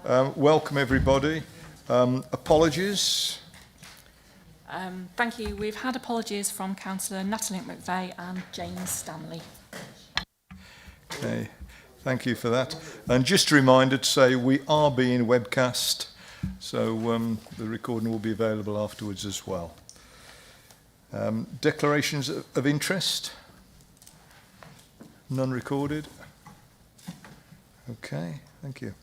Welcome everybody. Apologies. Thank you. We've had apologies from Councillor Natalie McVeigh and James Stanley. Okay, thank you for that. And just a reminder to say we are being webcast, so the recording will be available afterwards as well. Declarations of interest? None recorded. Okay, thank you.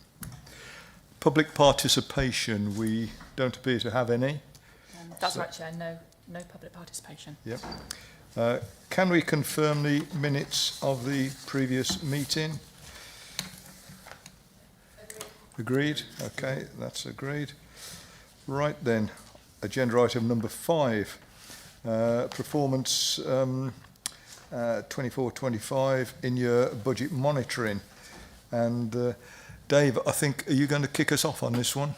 Public participation, we don't appear to have any. That's right, Chair. No public participation. Yep. Can we confirm the minutes of the previous meeting? Agreed. Okay, that's agreed. Right then, agenda item number 5, performance 24-25 in your budget monitoring. And Dave, I think, are you going to kick us off on this one?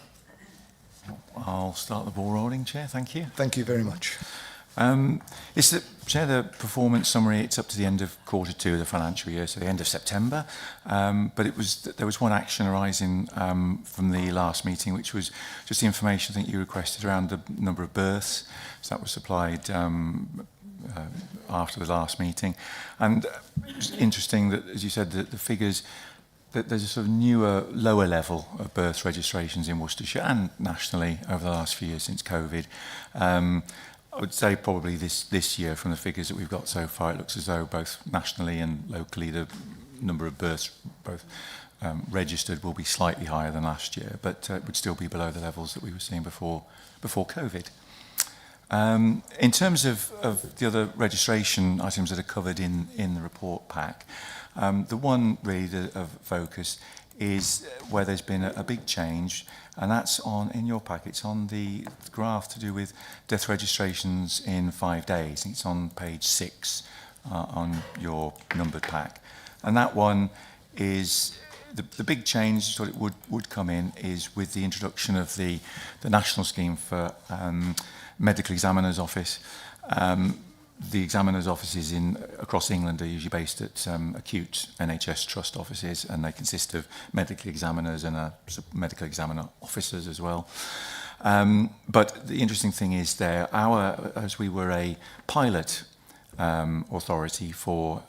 I'll start the ball rolling, Chair. Thank you. Thank you very much. It's Chair, the performance summary. It's up to the end of Q2 of the financial year, so the end of September. But there was one action arising from the last meeting, which was just the information I think you requested around the number of births. So that was supplied after the last meeting. And it's interesting that, as you said, the figures, that there's a sort of newer, lower level of birth registrations in Worcestershire and nationally over the last few years since COVID. I would say probably this year, from the figures that we've got so far, it looks as though both nationally and locally the number of births both registered will be slightly higher than last year, but it would still be below the levels that we were seeing before COVID. In terms of the other registration items that are covered in the report pack, the one really of focus is where there's been a big change, and that's in your pack. It's on the graph to do with death registrations in 5 days. It's on page 6 on your numbered pack. And that one is, the big change that it would come in is with the introduction of the national scheme for medical examiner's office. The examiner's offices across England are usually based at acute NHS trust offices, and they consist of medical examiners and medical examiner officers as well. But the interesting thing is as we were a pilot authority for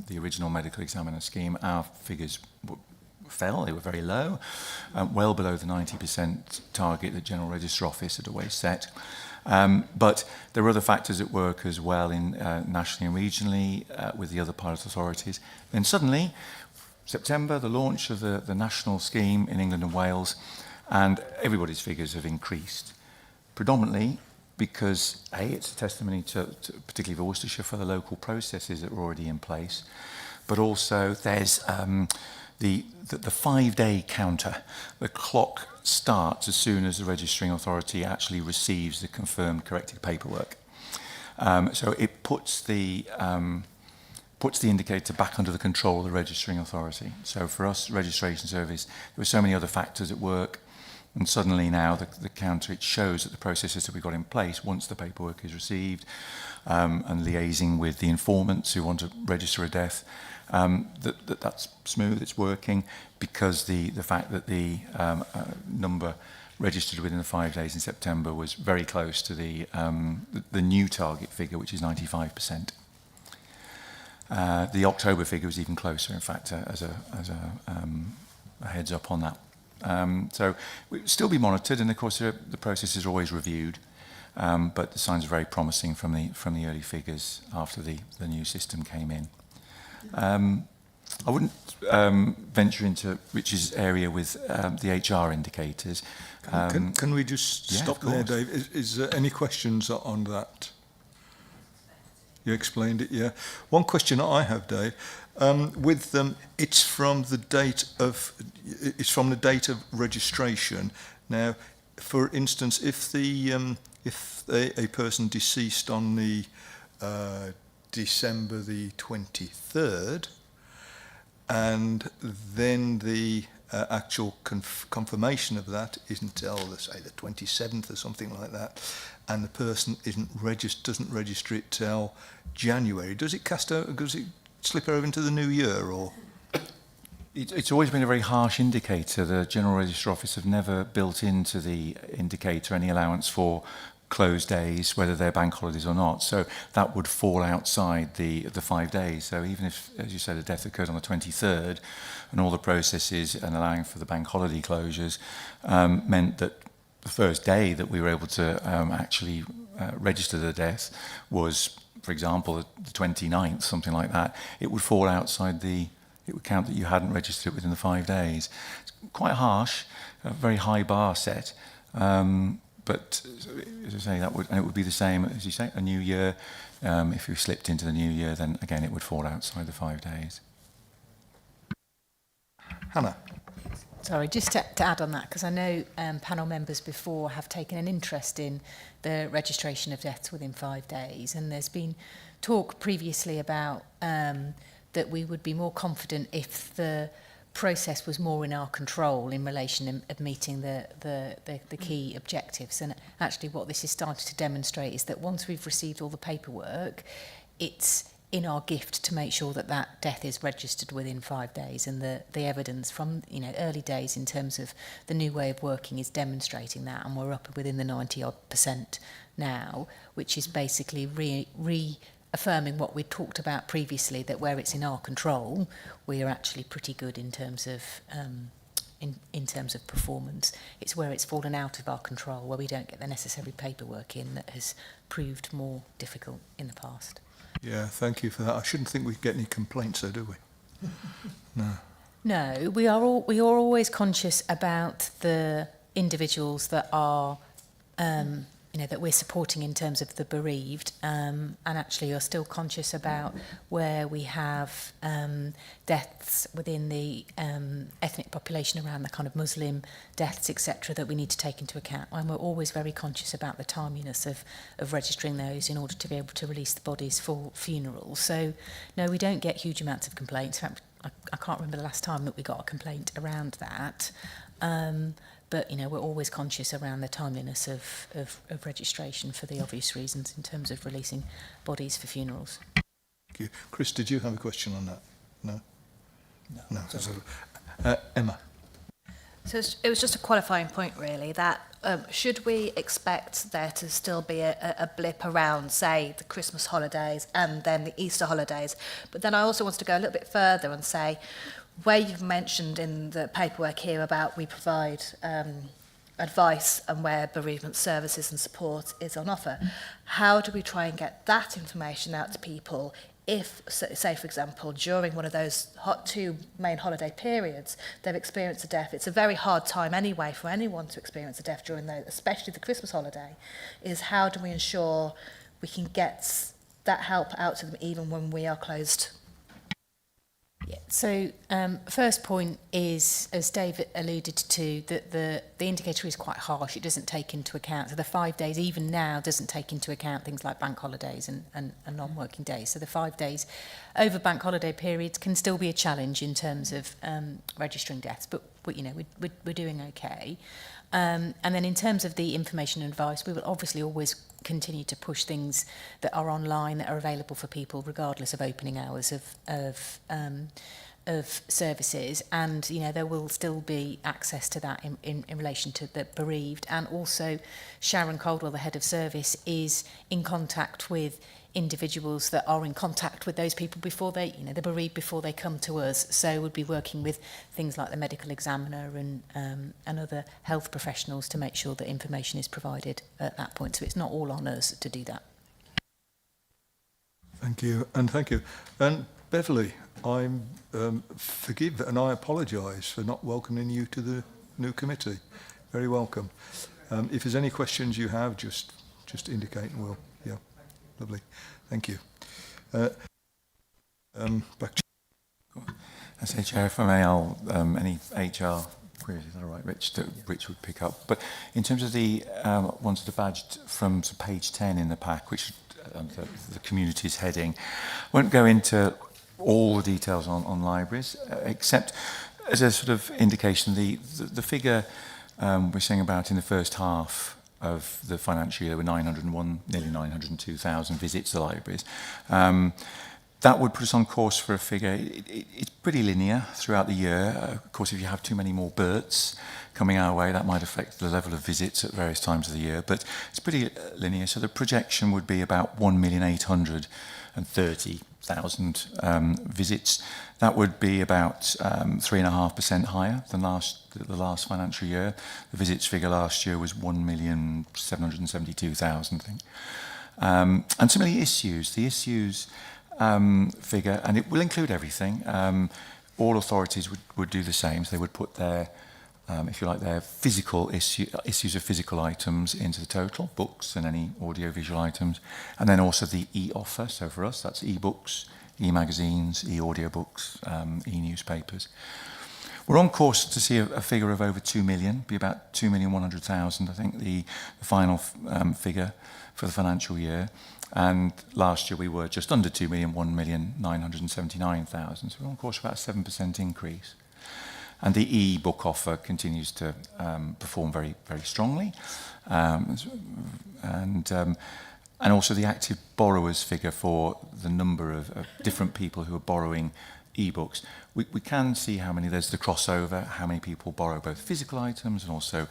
the original medical examiner scheme, our figures fell. They were very low, well below the 90% target that General Register Office had always set. But there were other factors at work as well in nationally and regionally with the other pilot authorities. Then suddenly, September, the launch of the national scheme in England and Wales, and everybody's figures have increased, predominantly because it's a testimony to particularly for Worcestershire, for the local processes that were already in place, but also there's the 5-day counter. The clock starts as soon as the registering authority actually receives the confirmed corrected paperwork. So it puts the indicator back under the control of the registering authority. So for us, registration service, there were so many other factors at work, and suddenly now the counter, it shows that the processes that we've got in place once the paperwork is received, and liaising with the informants who want to register a death, that's smooth, it's working, because the fact that the number registered within the 5 days in September was very close to the new target figure, which is 95%. The October figure was even closer, in fact, as a heads up on that. So we'll still be monitored, and of course the process is always reviewed, but the signs are very promising from the early figures after the new system came in. I wouldn't venture into Rich's area with the HR indicators. Can we just stop there, Dave? Is there any questions on that? You explained it, yeah. One question I have, Dave, with them, it's from the date of registration. Now, for instance, if a person deceased on the December the 23rd, and then the actual confirmation of that isn't until, say, the 27th or something like that, and the person doesn't register it till January. Does it slip over into the new year, or? It's always been a very harsh indicator. The General Register Office have never built into the indicator any allowance for closed days, whether they're bank holidays or not. So that would fall outside the 5 days. So even if, as you said, a death occurred on the 23rd and all the processes and allowing for the bank holiday closures meant that the first day that we were able to actually register the death was, for example, the 29th, something like that, it would fall outside it would count that you hadn't registered it within the 5 days. It's quite harsh, a very high bar set. But as I say, it would be the same as you say, a new year. If you slipped into the new year, then again it would fall outside the 5 days. Hannah. Sorry, just to add on that, because I know panel members before have taken an interest in the registration of deaths within 5 days, and there's been talk previously about that we would be more confident if the process was more in our control in relation of meeting the key objectives. And actually what this is starting to demonstrate is that once we've received all the paperwork, it's in our gift to make sure that that death is registered within 5 days, and the evidence from early days in terms of the new way of working is demonstrating that, and we're up within the 90% now, which is basically reaffirming what we talked about previously, that where it's in our control, we are actually pretty good in terms of in terms of performance. It's where it's fallen out of our control, where we don't get the necessary paperwork in, that has proved more difficult in the past. Yeah, thank you for that. I shouldn't think we get any complaints, though, do we? No. No, we are always conscious about the individuals that are that we're supporting in terms of the bereaved, and actually are still conscious about where we have deaths within the ethnic population around the kind of Muslim deaths, etc., that we need to take into account. And we're always very conscious about the timeliness of registering those in order to be able to release the bodies for funerals. So, no, we don't get huge amounts of complaints. In fact, I can't remember the last time that we got a complaint around that. But, we're always conscious around the timeliness of registration for the obvious reasons in terms of releasing bodies for funerals. Thank you. Chris, did you have a question on that? No? No. Emma. So it was just a qualifying point, really, that should we expect there to still be a blip around, say, the Christmas holidays and then the Easter holidays? But then I also wanted to go a little bit further and say, where you've mentioned in the paperwork here about we provide advice and where bereavement services and support is on offer, how do we try and get that information out to people if, say, for example, during one of those 2 main holiday periods, they've experienced a death? It's a very hard time anyway for anyone to experience a death during those, especially the Christmas holiday, is how do we ensure we can get that help out to them even when we are closed? Yeah. So first point is, as David alluded to, that the indicator is quite harsh. It doesn't take into account, so the 5 days even now doesn't take into account things like bank holidays and non-working days. So the 5 days over bank holiday periods can still be a challenge in terms of registering deaths, but we're doing okay. And then in terms of the information and advice, we will obviously always continue to push things that are online, that are available for people regardless of opening hours of services, and there will still be access to that in relation to the bereaved. And also Sharon Caldwell, the head of service, is in contact with individuals that are in contact with those people before they, they're bereaved before they come to us. So we'll be working with things like the medical examiner and other health professionals to make sure that information is provided at that point. So it's not all on us to do that. Thank you. And Beverly, I'm forgive and I apologise for not welcoming you to the new committee. Very welcome. If there's any questions you have, just indicate and we'll, yeah, lovely. Thank you. Back to I say, Chair, if I may, I'll any HR queries, is that all right, Rich, that Rich would pick up. But in terms of the ones that are badged from page 10 in the pack, which the community's heading, I won't go into all the details on libraries, except as a sort of indication, the figure we're saying about in the first half of the financial year, there were 901, nearly 902,000 visits to libraries. that would put us on course for a figure. It's pretty linear throughout the year. Of course, if you have too many more births coming our way, that might affect the level of visits at various times of the year, but it's pretty linear. So the projection would be about 1,830,000 visits. That would be about 3.5% higher than the last financial year. The visits figure last year was 1,772,000, I think. And similarly, issues. The issues figure, and it will include everything. All authorities would do the same. So they would put their, if you like, their physical issues of physical items into the total, books and any audio-visual items, and then also the e-offer. So for us, that's e-books, e-magazines, e-audiobooks, e-newspapers. We're on course to see a figure of over 2 million, be about 2,100,000, I think, the final figure for the financial year. And last year we were just under 2 million, 1,979,000. So we're on course for about a 7% increase. And the e-book offer continues to perform very, very strongly. And also the active borrowers figure for the number of different people who are borrowing e-books. We can see how many, there's the crossover, how many people borrow both physical items and also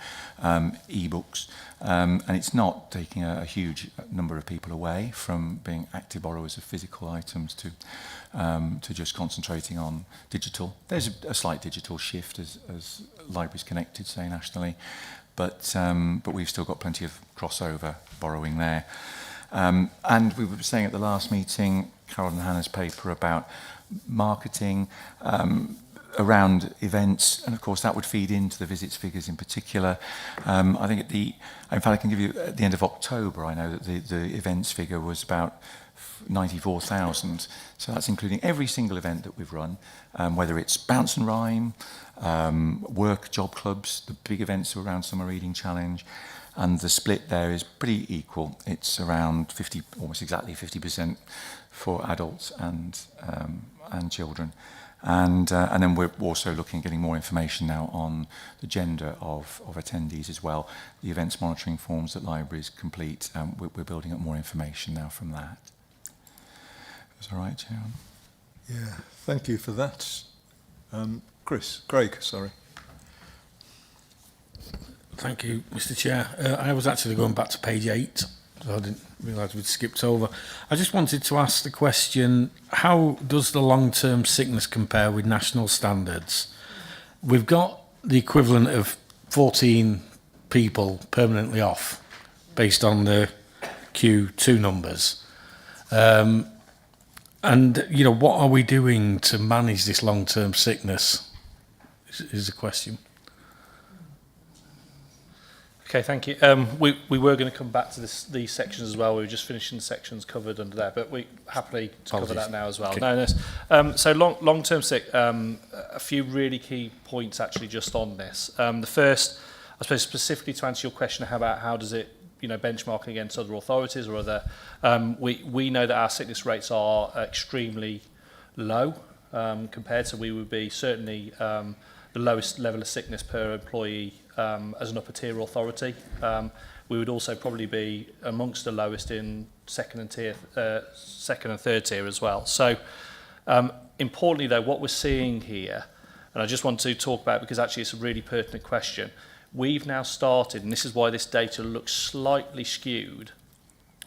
e-books. And it's not taking a huge number of people away from being active borrowers of physical items to just concentrating on digital. There's a slight digital shift as Libraries Connected say nationally, but we've still got plenty of crossover borrowing there. And we were saying at the last meeting, Carol and Hannah's paper about marketing around events, and of course that would feed into the visits figures in particular. I think in fact I can give you at the end of October, I know that the events figure was about 94,000. So that's including every single event that we've run, whether it's Bounce and Rhyme, work, job clubs, the big events around Summer Reading Challenge, and the split there is pretty equal. It's around 50, almost exactly 50% for adults and children. And then we're also looking at getting more information now on the gender of attendees as well. The events monitoring forms that libraries complete, we're building up more information now from that. Is that all right, Chairman? Yeah, thank you for that. Craig, sorry. Thank you, Mr. Chair. I was actually going back to page 8, so I didn't realise we'd skipped over. I just wanted to ask the question, how does the long-term sickness compare with national standards? We've got the equivalent of 14 people permanently off based on the Q2 numbers. And, you know, what are we doing to manage this long-term sickness is the question. Okay, thank you. We were going to come back to these sections as well. We were just finishing the sections covered under there, but we happily cover that now as well. Okay. No, so long-term sick, a few really key points actually just on this. The first, I suppose specifically to answer your question about how does it, benchmarking against other authorities or other, we know that our sickness rates are extremely low compared to, we would be certainly the lowest level of sickness per employee as an upper tier authority. We would also probably be amongst the lowest in second and third tier as well. So importantly though, what we're seeing here, and I just want to talk about it because actually it's a really pertinent question, we've now started, and this is why this data looks slightly skewed,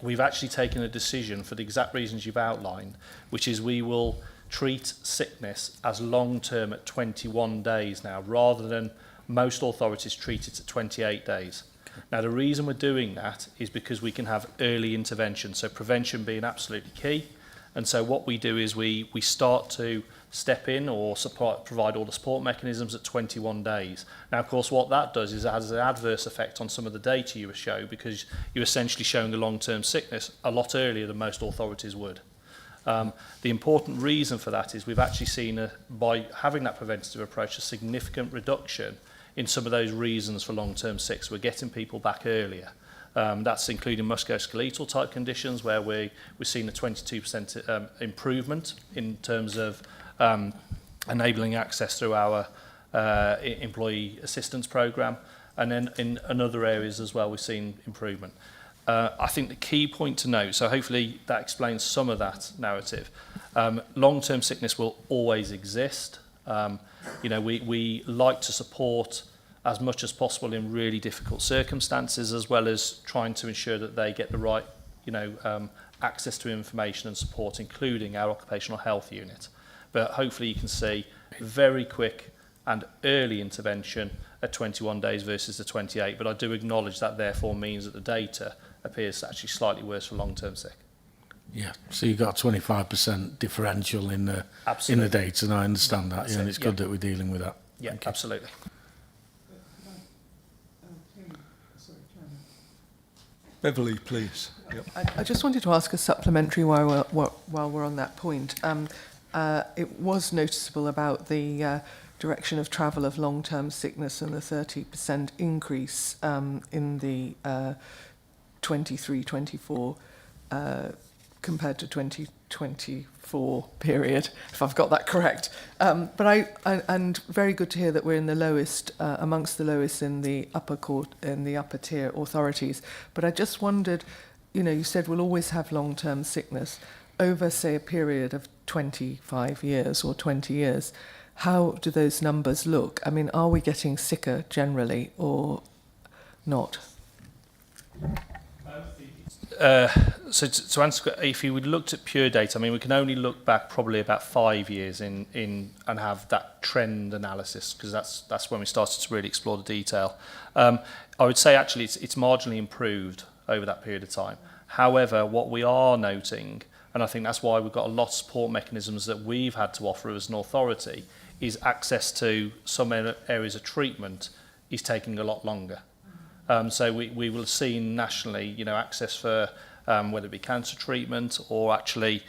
we've actually taken a decision for the exact reasons you've outlined, which is we will treat sickness as long-term at 21 days now, rather than most authorities treat it at 28 days. Okay. Now, the reason we're doing that is because we can have early intervention, so prevention being absolutely key. And so what we do is we start to step in or provide all the support mechanisms at 21 days. Now, of course, what that does is it has an adverse effect on some of the data you show, because you're essentially showing the long-term sickness a lot earlier than most authorities would. The important reason for that is we've actually seen, by having that preventative approach, a significant reduction in some of those reasons for long-term sick. So we're getting people back earlier. That's including musculoskeletal type conditions, where we're seeing a 22% improvement in terms of enabling access through our employee assistance program. And then in other areas as well, we've seen improvement. I think the key point to note, so hopefully that explains some of that narrative. Long-term sickness will always exist. We like to support as much as possible in really difficult circumstances, as well as trying to ensure that they get the right, access to information and support, including our occupational health unit. But hopefully you can see very quick and early intervention at 21 days versus the 28. But I do acknowledge that therefore means that the data appears actually slightly worse for long-term sick. Yeah, so you've got a 25% differential in the data, and I understand that, and it's good that we're dealing with that. Yeah, absolutely. Beverly, please. Yep. I just wanted to ask a supplementary while we're on that point. It was noticeable about the direction of travel of long-term sickness and the 30% increase in the 23-24 compared to 2024 period, if I've got that correct. And very good to hear that we're in the lowest, amongst the lowest in the upper tier authorities. But I just wondered, you said we'll always have long-term sickness over, say, a period of 25 years or 20 years. How do those numbers look? I mean, are we getting sicker generally or not? So to answer, if you would looked at pure data, I mean, we can only look back probably about 5 years in and have that trend analysis, because that's when we started to really explore the detail. I would say actually it's marginally improved over that period of time. However, what we are noting, and I think that's why we've got a lot of support mechanisms that we've had to offer as an authority, is access to some areas of treatment is taking a lot longer. So we will see nationally, access for whether it be cancer treatment or actually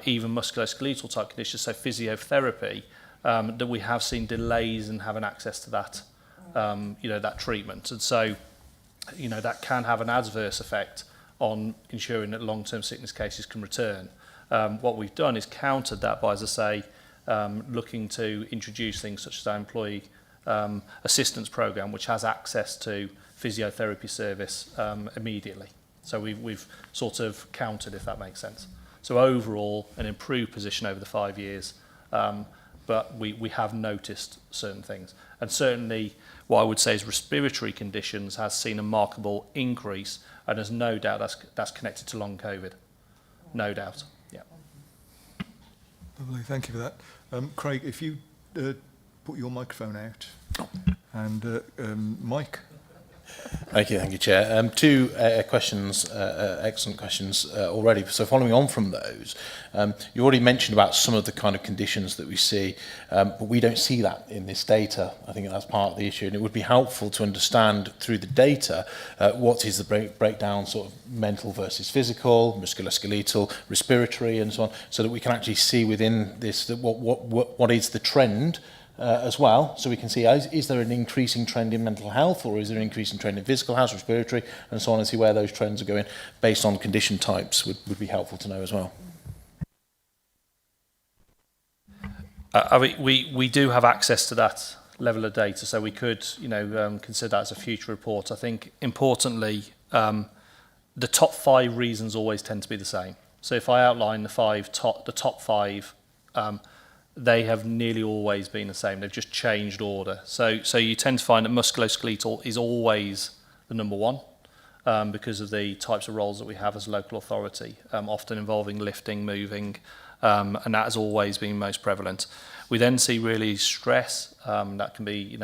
even musculoskeletal type conditions, so physiotherapy, that we have seen delays in having access to that, that treatment. And so, that can have an adverse effect on ensuring that long-term sickness cases can return. What we've done is countered that by, as I say, looking to introduce things such as our employee assistance program, which has access to physiotherapy service immediately. So we've sort of countered, if that makes sense. So overall, an improved position over the 5 years, but we have noticed certain things. And certainly, what I would say is respiratory conditions has seen a remarkable increase, and there's no doubt that's connected to long COVID. No doubt, yeah. Lovely, thank you for that. Craig, if you put your microphone out. And Mike. Thank you, Chair. Two questions, excellent questions already. So following on from those, you already mentioned about some of the kind of conditions that we see, but we don't see that in this data. I think that's part of the issue, and it would be helpful to understand through the data what is the breakdown, sort of mental versus physical, musculoskeletal, respiratory, and so on, so that we can actually see within this that what is the trend. As well, so we can see is there an increasing trend in mental health, or is there an increasing trend in physical health, respiratory, and so on, and see where those trends are going based on condition types would be helpful to know as well. We do have access to that level of data, so we could consider that as a future report. I think importantly, the top 5 reasons always tend to be the same. So if I outline the top five. They have nearly always been the same. They've just changed order. So you tend to find that musculoskeletal is always the number one because of the types of roles that we have as a local authority, often involving lifting, moving, and that has always been most prevalent. We then see really stress that can be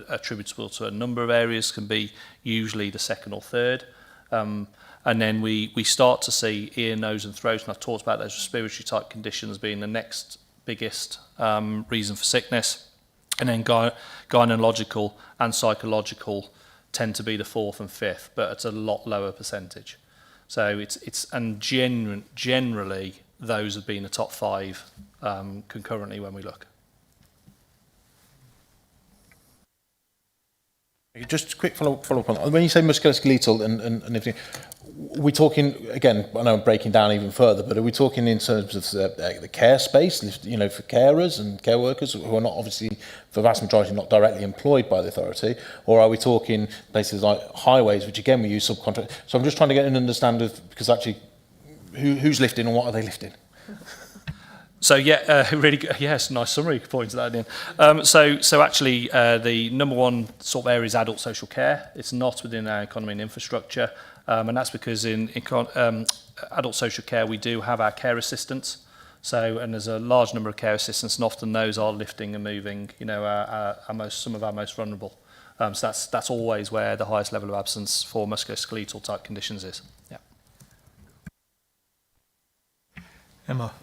attributable to a number of areas, can be usually the second or third. And then we start to see ear, nose and throat, and I've talked about those respiratory type conditions being the next biggest reason for sickness, and then gynecological and psychological tend to be the 4th and 5th, but it's a lot lower percentage. So it's generally those have been the top 5 concurrently when we look. Just a quick follow-up on that. When you say musculoskeletal and everything, are we talking, again, I know I'm breaking down even further, but are we talking in terms of the care space, you know, for carers and care workers who are not obviously, for the vast majority, not directly employed by the authority, or are we talking places like highways, which again we use subcontract? So I'm just trying to get an understanding of, because actually, who's lifting and what are they lifting? So really good. Yes, nice summary points that in. So actually, the number one sort of area is adult social care. It's not within our economy and infrastructure, and that's because in adult social care we do have our care assistants. So, and there's a large number of care assistants, and often those are lifting and moving, you know, some of our most vulnerable. So that's always where the highest level of absence for musculoskeletal type conditions is. Yeah. Emma.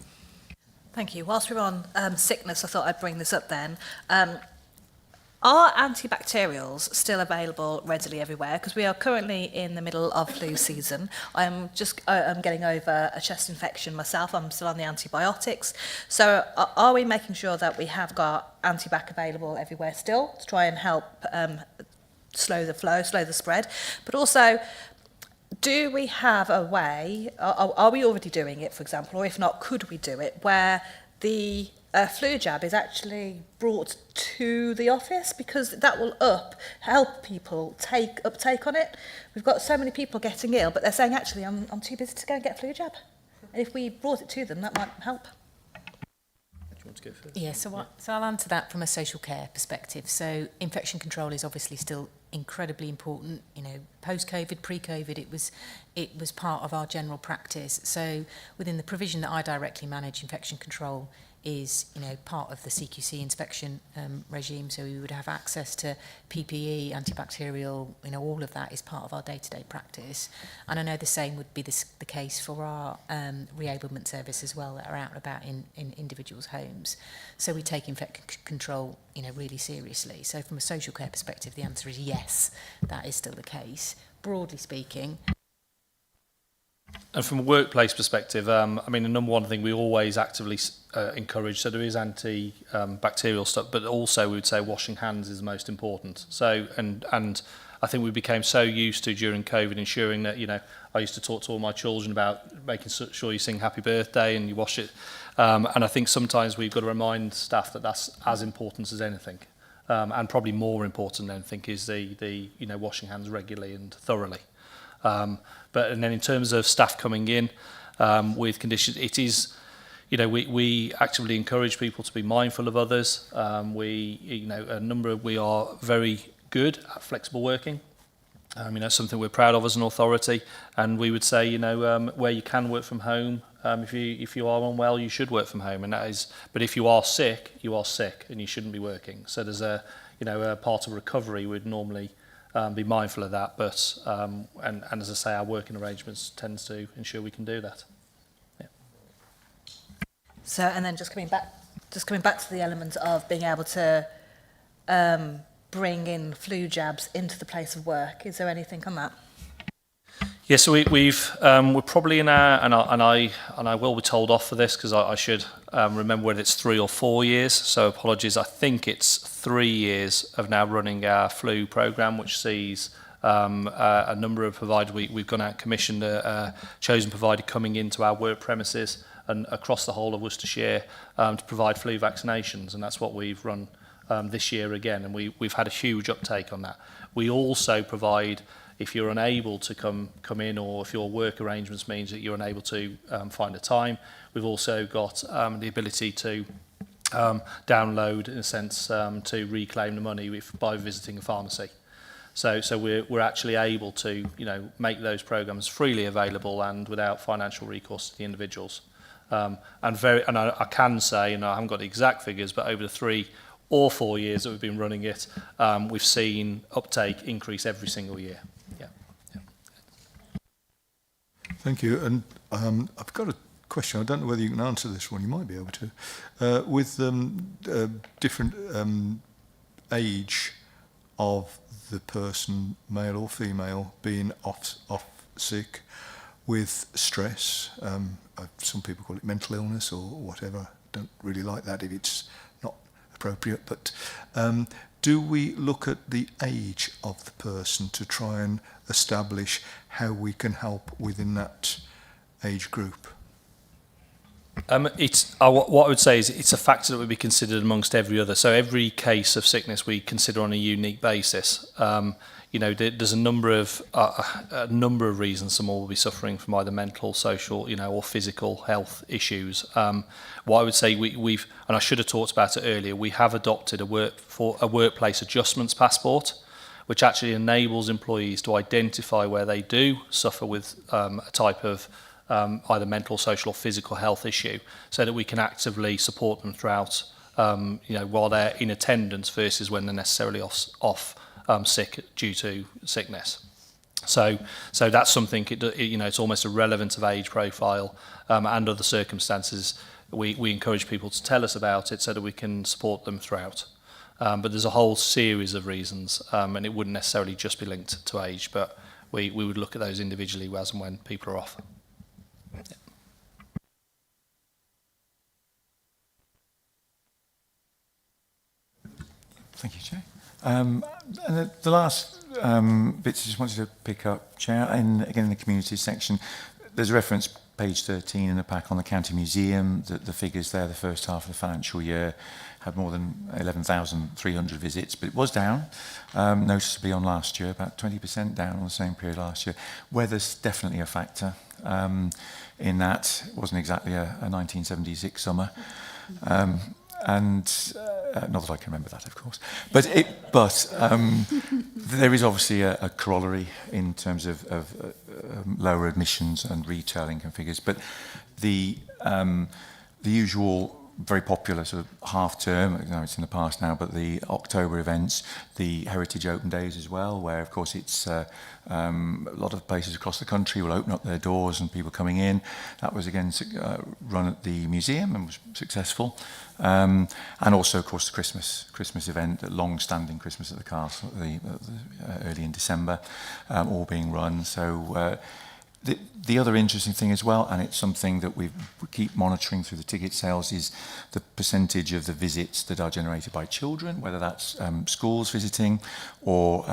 Thank you. Whilst we're on sickness, I thought I'd bring this up then. Are antibacterials still available readily everywhere? Because we are currently in the middle of flu season. I'm getting over a chest infection myself. I'm still on the antibiotics. So are we making sure that we have got antibac available everywhere still to try and help slow the flow, slow the spread? But also, do we have a way, are we already doing it, for example, or if not, could we do it, where the flu jab is actually brought to the office, because that will help people take uptake on it. We've got so many people getting ill, but they're saying, actually, I'm too busy to go and get a flu jab. And if we brought it to them, that might help. Yeah, so I'll answer that from a social care perspective. So infection control is obviously still incredibly important. You know, post-COVID, pre-COVID, it was part of our general practice. So within the provision that I directly manage, infection control is, you know, part of the CQC inspection regime. So we would have access to PPE, antibacterial, you know, all of that is part of our day-to-day practice. And I know the same would be the case for our reablement service as well, that are out and about in individuals' homes. So we take infection control, you know, really seriously. So from a social care perspective, the answer is yes, that is still the case. Broadly speaking. And from a workplace perspective, I mean, the number one thing we always actively encourage, so there is anti-bacterial stuff, but also we would say washing hands is the most important. So, and I think we became so used to during COVID ensuring that, you know, I used to talk to all my children about making sure you sing happy birthday and you wash it. And I think sometimes we've got to remind staff that that's as important as anything. And probably more important than anything is the you know, washing hands regularly and thoroughly. And then in terms of staff coming in with conditions, it is, you know, we actively encourage people to be mindful of others. You know, we are very good at flexible working. You know, something we're proud of as an authority, and we would say, you know, where you can work from home, if you are unwell, you should work from home, and that is. But if you are sick, and you shouldn't be working. So there's a part of recovery would normally be mindful of that, but and as I say, our working arrangements tends to ensure we can do that. Yeah. So, and then just coming back to the element of being able to bring in flu jabs into the place of work. Is there anything on that? Yeah, so we're probably in our, and I will be told off for this because I should remember whether it's 3 or 4 years. So apologies. I think it's 3 years of now running our flu programme, which sees a number of providers. We've gone out and commissioned a chosen provider coming into our work premises and across the whole of Worcestershire to provide flu vaccinations, and that's what we've run this year again, and we've had a huge uptake on that. We also provide, if you're unable to come in, or if your work arrangements means that you're unable to find a time, we've also got the ability to download, in a sense, to reclaim the money by visiting a pharmacy. So we're actually able to, you know, make those programs freely available and without financial recourse to the individuals. And I can say, and I haven't got the exact figures, but over the 3 or 4 years that we've been running it, we've seen uptake increase every single year. Yeah. Thank you. And I've got a question. I don't know whether you can answer this one. You might be able to. With different age of the person, male or female, being off sick with stress, some people call it mental illness or whatever. Don't really like that if it's not appropriate. But do we look at the age of the person to try and establish how we can help within that age group? What I would say is it's a factor that would be considered amongst every other. So every case of sickness we consider on a unique basis. There's a number of reasons someone will be suffering from either mental, social, or physical health issues. What I would say we've, and I should have talked about it earlier, we have adopted a workplace adjustments passport, which actually enables employees to identify where they do suffer with a type of either mental, social or physical health issue, so that we can actively support them throughout, while they're in attendance versus when they're necessarily off sick due to sickness. So that's something, it's almost irrelevant of age profile and other circumstances. We encourage people to tell us about it so that we can support them throughout. But there's a whole series of reasons, and it wouldn't necessarily just be linked to age, but we would look at those individually as and when people are off. Thank you, Chair. And the last bits I just wanted to pick up, Chair, again in the communities section, there's a reference, page 13 in the pack, on the County Museum. The figures there, the first half of the financial year, had more than 11,300 visits, but it was down noticeably on last year, about 20% down on the same period last year. Weather's definitely a factor in that. It wasn't exactly a 1976 summer. Not that I can remember that, of course. But there is obviously a corollary in terms of lower admissions and retail income figures. But the usual very popular sort of half term, it's in the past now, but the October events, the Heritage Open Days as well, where of course it's a lot of places across the country will open up their doors and people coming in. That was again run at the museum and was successful. And also of course the Christmas event, the long-standing Christmas at the Castle, early in December, all being run. So the other interesting thing as well, and it's something that we keep monitoring through the ticket sales, is the percentage of the visits that are generated by children, whether that's schools visiting or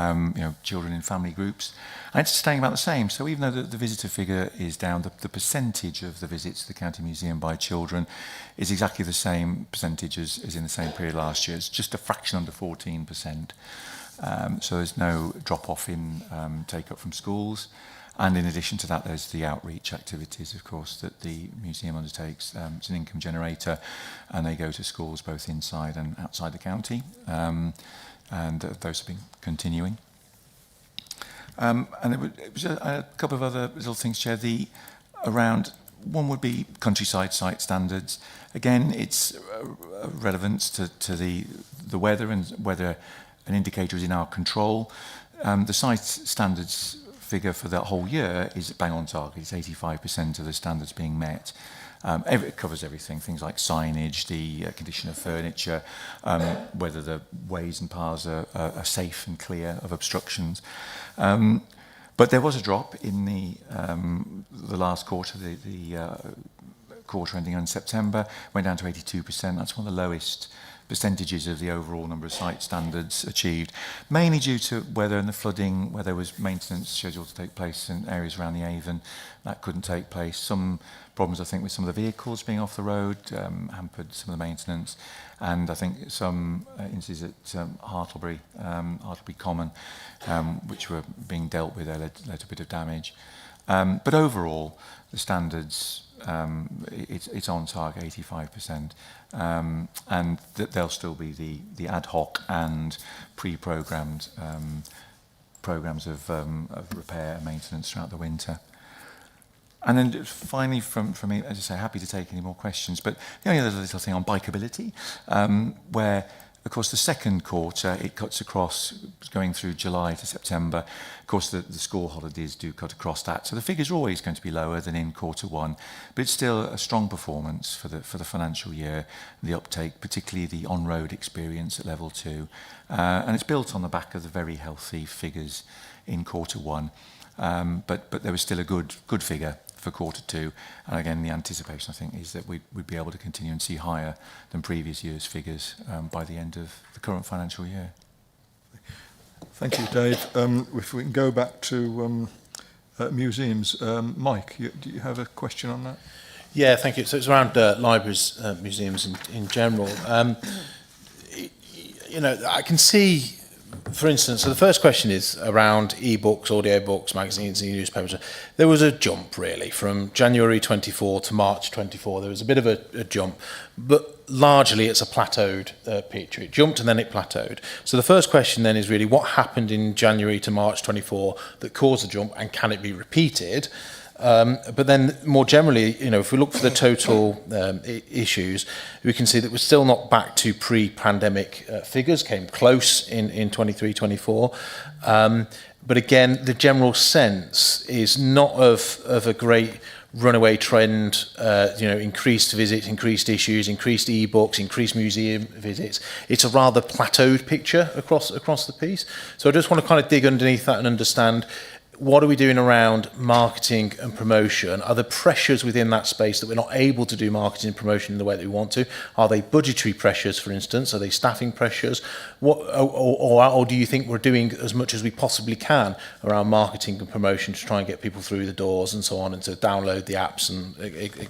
children in family groups. And it's staying about the same. So even though the visitor figure is down, the percentage of the visits to the County Museum by children is exactly the same percentage as in the same period last year. It's just a fraction under 14%. So there's no drop-off in take-up from schools. And in addition to that, there's the outreach activities, of course, that the museum undertakes. It's an income generator, and they go to schools both inside and outside the county. And those have been continuing. And it was a couple of other little things, Chair. One would be countryside site standards. Again, it's relevance to the weather and whether an indicator is in our control. The site standards figure for that whole year is bang on target. It's 85% of the standards being met. It covers everything, things like signage, the condition of furniture, whether the ways and paths are safe and clear of obstructions. But there was a drop in the last quarter, the quarter ending in September, went down to 82%. That's one of the lowest percentages of the overall number of site standards achieved, mainly due to weather and the flooding, where there was maintenance scheduled to take place in areas around the Avon. That couldn't take place. Some problems, I think, with some of the vehicles being off the road hampered some of the maintenance. And I think some instances at Hartlebury Common, which were being dealt with, led to a bit of damage. But overall, the standards, it's on target, 85%. And there'll still be the ad hoc and pre-programmed programs of repair and maintenance throughout the winter. And then finally, from me, as I say, happy to take any more questions. But the only other little thing on bikeability, where, of course, the second quarter, it cuts across, going through July to September. Of course, the school holidays do cut across that. So the figures are always going to be lower than in quarter one. But it's still a strong performance for the financial year, the uptake, particularly the on-road experience at level 2. And it's built on the back of the very healthy figures in quarter one. But there was still a good figure for quarter two. And again, the anticipation, I think, is that we'd be able to continue and see higher than previous year's figures by the end of the current financial year. Thank you, Dave. If we can go back to museums, Mike, do you have a question on that? Yeah, thank you. So it's around libraries, museums in general. You know, I can see, for instance, so the first question is around e-books, audiobooks, magazines, e-newspapers. There was a jump, really, from January 24 to March 24. There was a bit of a jump, but largely it's a plateaued picture. It jumped and then it plateaued. So the first question then is really what happened in January to March 24 that caused the jump, and can it be repeated? But then more generally, you know, if we look for the total issues, we can see that we're still not back to pre-pandemic figures, came close in 23-24. But again, the general sense is not of a great runaway trend, you know, increased visits, increased issues, increased e-books, increased museum visits. It's a rather plateaued picture across the piece. So I just want to kind of dig underneath that and understand, what are we doing around marketing and promotion? Are there pressures within that space that we're not able to do marketing and promotion in the way that we want to? Are they budgetary pressures, for instance? Are they staffing pressures? Or do you think we're doing as much as we possibly can around marketing and promotion to try and get people through the doors and so on, and to download the apps and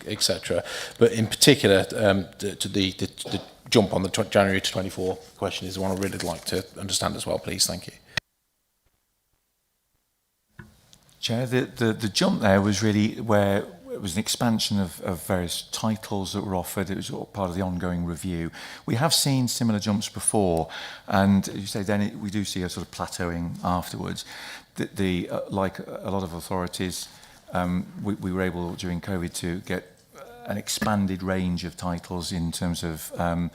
etc.? But in particular, to the jump on the January to 24 question is the one I'd really like to understand as well, please. Thank you. Chair, the jump there was really where it was an expansion of various titles that were offered. It was all part of the ongoing review. We have seen similar jumps before, and as you say, then we do see a sort of plateauing afterwards. Like a lot of authorities, we were able during COVID to get an expanded range of titles in terms of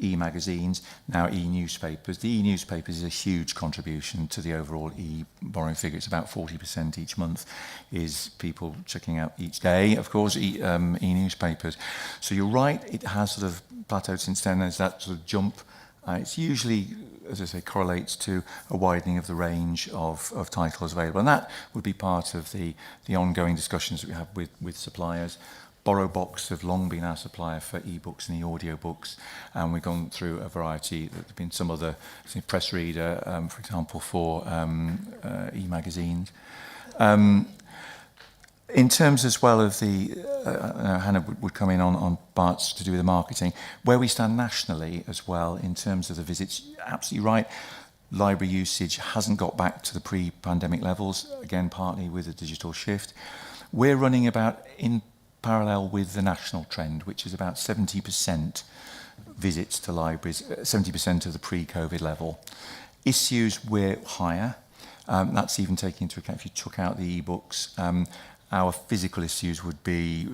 e-magazines, now e-newspapers. The e-newspapers is a huge contribution to the overall e-borrowing figure. It's about 40% each month is people checking out each day, of course, e-newspapers. So you're right, it has sort of plateaued since then. There's that sort of jump. It's usually, as I say, correlates to a widening of the range of titles available. And that would be part of the ongoing discussions that we have with suppliers. BorrowBox have long been our supplier for e-books and e-audiobooks, and we've gone through a variety. There have been some other, say, Press Reader, for example, for e-magazines. In terms as well of the, Hannah would come in on parts to do with the marketing, where we stand nationally as well in terms of the visits, absolutely right. Library usage hasn't got back to the pre-pandemic levels, again, partly with the digital shift. We're running about in parallel with the national trend, which is about 70% visits to libraries, 70% of the pre-COVID level. Issues, we're higher. That's even taking into account, if you took out the e-books, our physical issues would be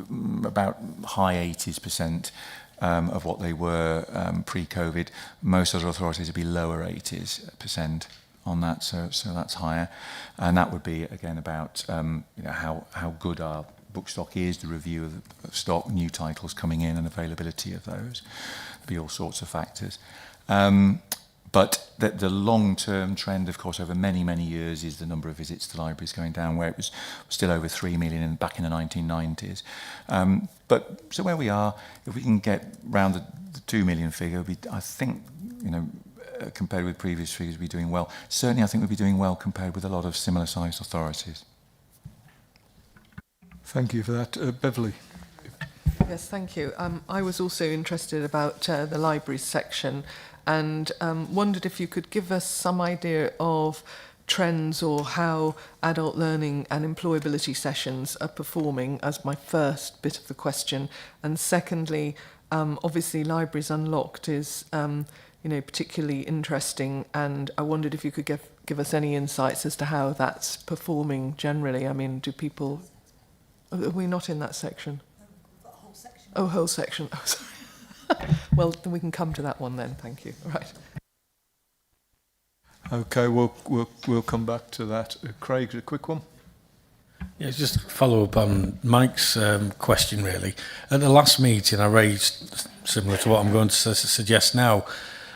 about high 80s% of what they were pre-COVID. Most other authorities would be lower 80s% on that, so that's higher. And that would be, again, about you know, how good our book stock is, the review of stock, new titles coming in and availability of those. There'll be all sorts of factors. But the long-term trend, of course, over many, many years is the number of visits to libraries going down, where it was still over 3 million back in the 1990s. But so where we are, if we can get round the 2 million figure, I think, you know, compared with previous figures, we'll be doing well. Certainly, I think we'll be doing well compared with a lot of similar-sized authorities. Thank you for that. Beverly. Yes, thank you. I was also interested about the libraries section, and wondered if you could give us some idea of trends or how adult learning and employability sessions are performing, as my first bit of the question. And secondly, obviously Libraries Unlocked is you know, particularly interesting, and I wondered if you could give us any insights as to how that's performing generally. I mean, do people... Are we not in that section? No, whole section. Oh, whole section. Oh, sorry. Well, then we can come to that one then. Thank you. Right. Okay, we'll come back to that. Craig, a quick one. Yeah, just follow up on Mike's question, really. At the last meeting, I raised, similar to what I'm going to suggest now,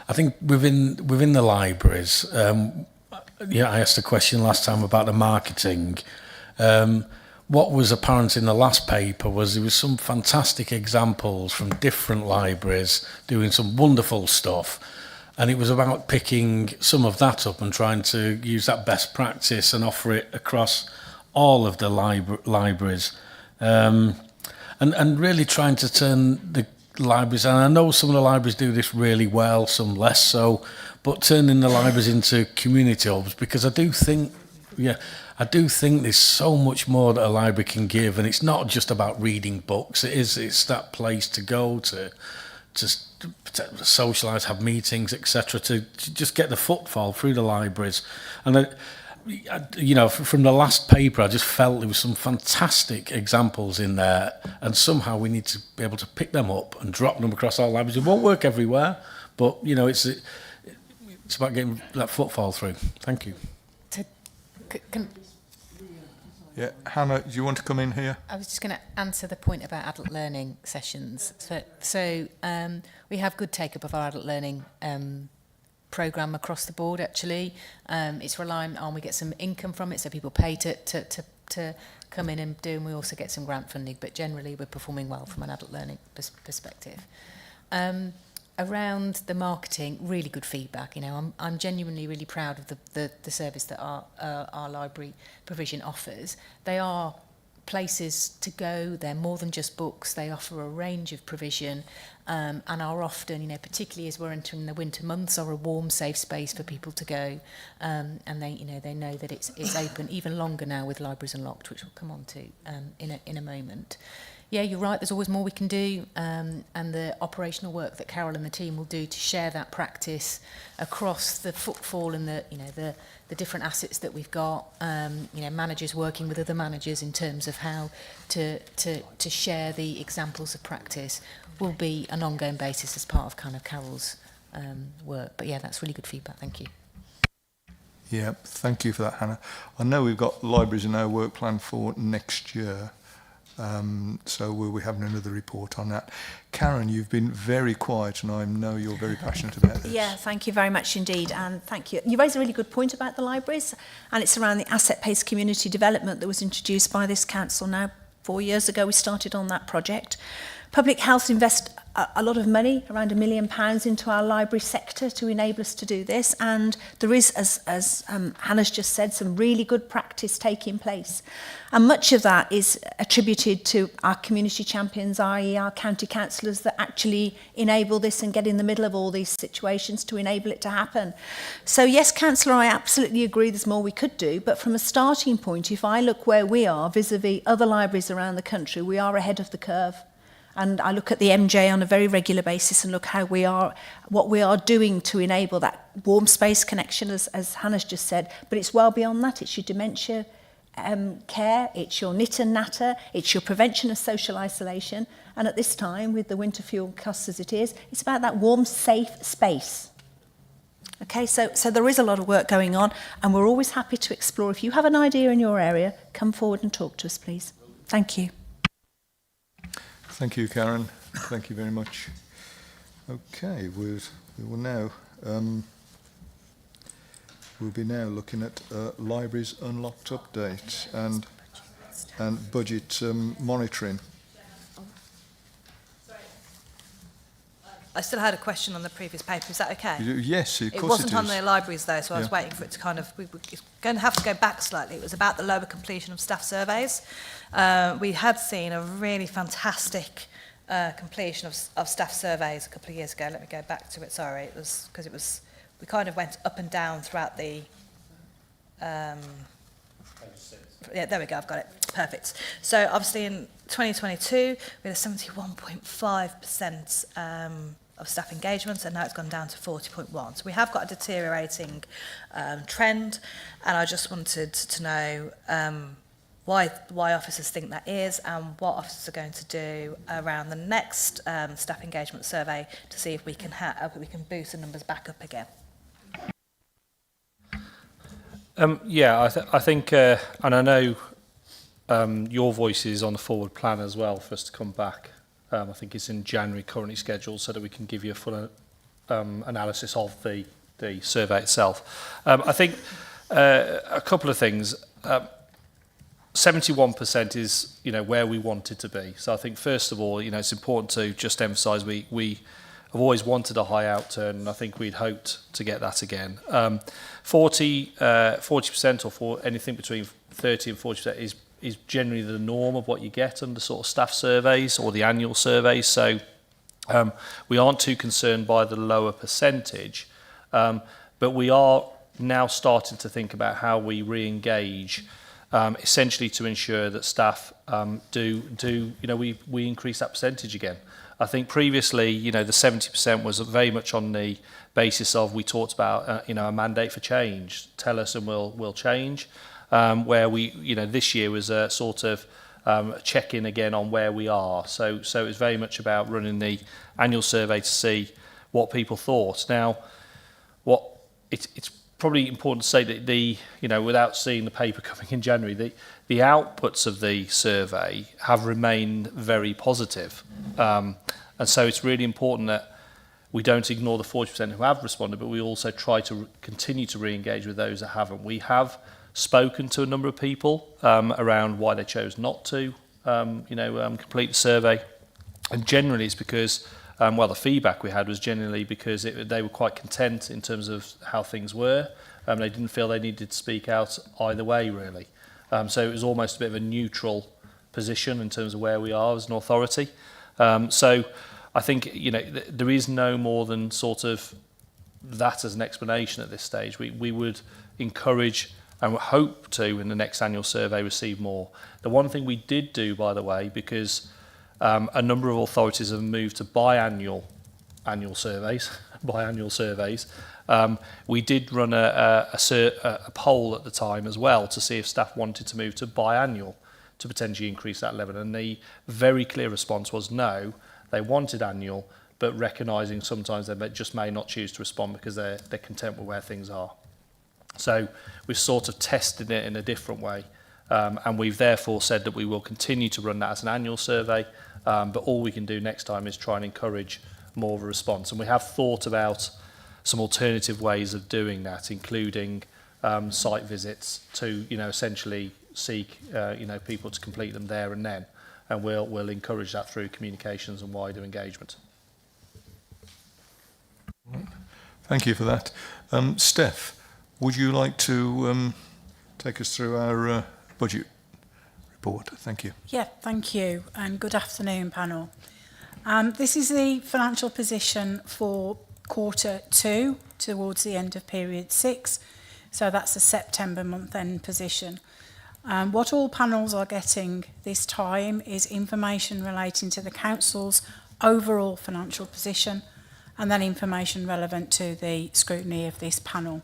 I think within the libraries, yeah, I asked a question last time about the marketing. What was apparent in the last paper was there was some fantastic examples from different libraries doing some wonderful stuff. And it was about picking some of that up and trying to use that best practice and offer it across all of the libraries. And really trying to turn the libraries, and I know some of the libraries do this really well, some less so, but turning the libraries into community hubs, because I do think there's so much more that a library can give, and it's not just about reading books. It's that place to go to socialise, have meetings, etc., to just get the footfall through the libraries. And you know, from the last paper, I just felt there was some fantastic examples in there, and somehow we need to be able to pick them up and drop them across all libraries. It won't work everywhere, but you know, it's about getting that footfall through. Thank you. Yeah, Hannah, do you want to come in here? I was just going to answer the point about adult learning sessions. So we have good take-up of our adult learning programme across the board, actually. It's reliant on, we get some income from it, so people pay to come in and do, and we also get some grant funding, but generally we're performing well from an adult learning perspective. Around the marketing, really good feedback. You know, I'm genuinely really proud of the service that our library provision offers. They are places to go. They're more than just books. They offer a range of provision, and are often, you know, particularly as we're entering the winter months, are a warm, safe space for people to go. And they know that it's open even longer now with Libraries Unlocked, which we'll come on to in a moment. Yeah, you're right, there's always more we can do, and the operational work that Carol and the team will do to share that practice across the footfall and the different assets that we've got, managers working with other managers in terms of how to share the examples of practice will be an ongoing basis as part of kind of Carol's work. But yeah, that's really good feedback, thank you. Yeah, thank you for that, Hannah. I know we've got libraries in our work plan for next year. So we'll be having another report on that. Karen, you've been very quiet, and I know you're very passionate about this. Yeah, thank you very much indeed, and thank you. You raise a really good point about the libraries, and it's around the asset-based community development that was introduced by this council now 4 years ago. We started on that project. Public Health invest a lot of money, around £1 million, into our library sector to enable us to do this, and there is, as Hannah's just said, some really good practice taking place. And much of that is attributed to our community champions, i.e. our county councillors, that actually enable this and get in the middle of all these situations to enable it to happen. So yes, Councillor, I absolutely agree there's more we could do, but from a starting point, if I look where we are vis-a-vis other libraries around the country, we are ahead of the curve. And I look at the MJ on a very regular basis and look how what we are doing to enable that warm space connection, as Hannah's just said. But it's well beyond that. It's your dementia care, it's your knit and natter, it's your prevention of social isolation. And at this time, with the winter fuel costs as it is, it's about that warm, safe space. Okay, so there is a lot of work going on, and we're always happy to explore. If you have an idea in your area, come forward and talk to us, please. Thank you. Thank you, Karen. Thank you very much. Okay, we will now we'll be now looking at Libraries Unlocked update and budget monitoring. I still had a question on the previous paper. Is that okay? Yes, of course it is. It wasn't on the libraries though, so I was waiting for it to kind of. We're going to have to go back slightly. It was about the lower completion of staff surveys. We had seen a really fantastic completion of staff surveys a couple of years ago. Let me go back to it. Sorry, it was because we kind of went up and down throughout the. Yeah, there we go. I've got it. Perfect. So obviously in 2022 we had a 71.5% of staff engagement, and now it's gone down to 40.1. So we have got a deteriorating trend, and I just wanted to know why officers think that is, and what officers are going to do around the next staff engagement survey to see if we can boost the numbers back up again. I think, and I know your voice is on the forward plan as well for us to come back. I think it's in January currently scheduled, so that we can give you a full analysis of the survey itself. I think a couple of things. 71% is where we want it to be. So I think first of all, it's important to just emphasise we I've always wanted a high outturn, and I think we'd hoped to get that again. 40% or for anything between 30 and 40% is generally the norm of what you get under sort of staff surveys or the annual surveys. So we aren't too concerned by the lower percentage, but we are now starting to think about how we re-engage, essentially to ensure that staff we increase that percentage again. I think previously, the 70% was very much on the basis of, we talked about, a mandate for change. Tell us and we'll change. Where we, this year was a sort of check-in again on where we are. So it's very much about running the annual survey to see what people thought. Now, it's probably important to say that without seeing the paper coming in January, the outputs of the survey have remained very positive. And so it's really important that we don't ignore the 40% who have responded, but we also try to continue to re-engage with those that haven't. We have spoken to a number of people around why they chose not to complete the survey. And generally it's because, the feedback we had was generally because they were quite content in terms of how things were. They didn't feel they needed to speak out either way, really. So it was almost a bit of a neutral position in terms of where we are as an authority. So I think, there is no more than sort of that as an explanation at this stage. We would encourage and hope to, in the next annual survey, receive more. The one thing we did do, by the way, because a number of authorities have moved to biannual surveys, we did run a poll at the time as well to see if staff wanted to move to biannual to potentially increase that level. And the very clear response was no, they wanted annual, but recognising sometimes they just may not choose to respond because they're content with where things are. So we've sort of tested it in a different way. And we've therefore said that we will continue to run that as an annual survey, but all we can do next time is try and encourage more of a response. And we have thought about some alternative ways of doing that, including site visits to, essentially seek, people to complete them there and then. And we'll encourage that through communications and wider engagement. Thank you for that. Steph, would you like to take us through our budget report? Thank you. Yeah, thank you, and good afternoon, panel. This is the financial position for Q2 towards the end of period 6, so that's the September month-end position. What all panels are getting this time is information relating to the Council's overall financial position, and then information relevant to the scrutiny of this panel.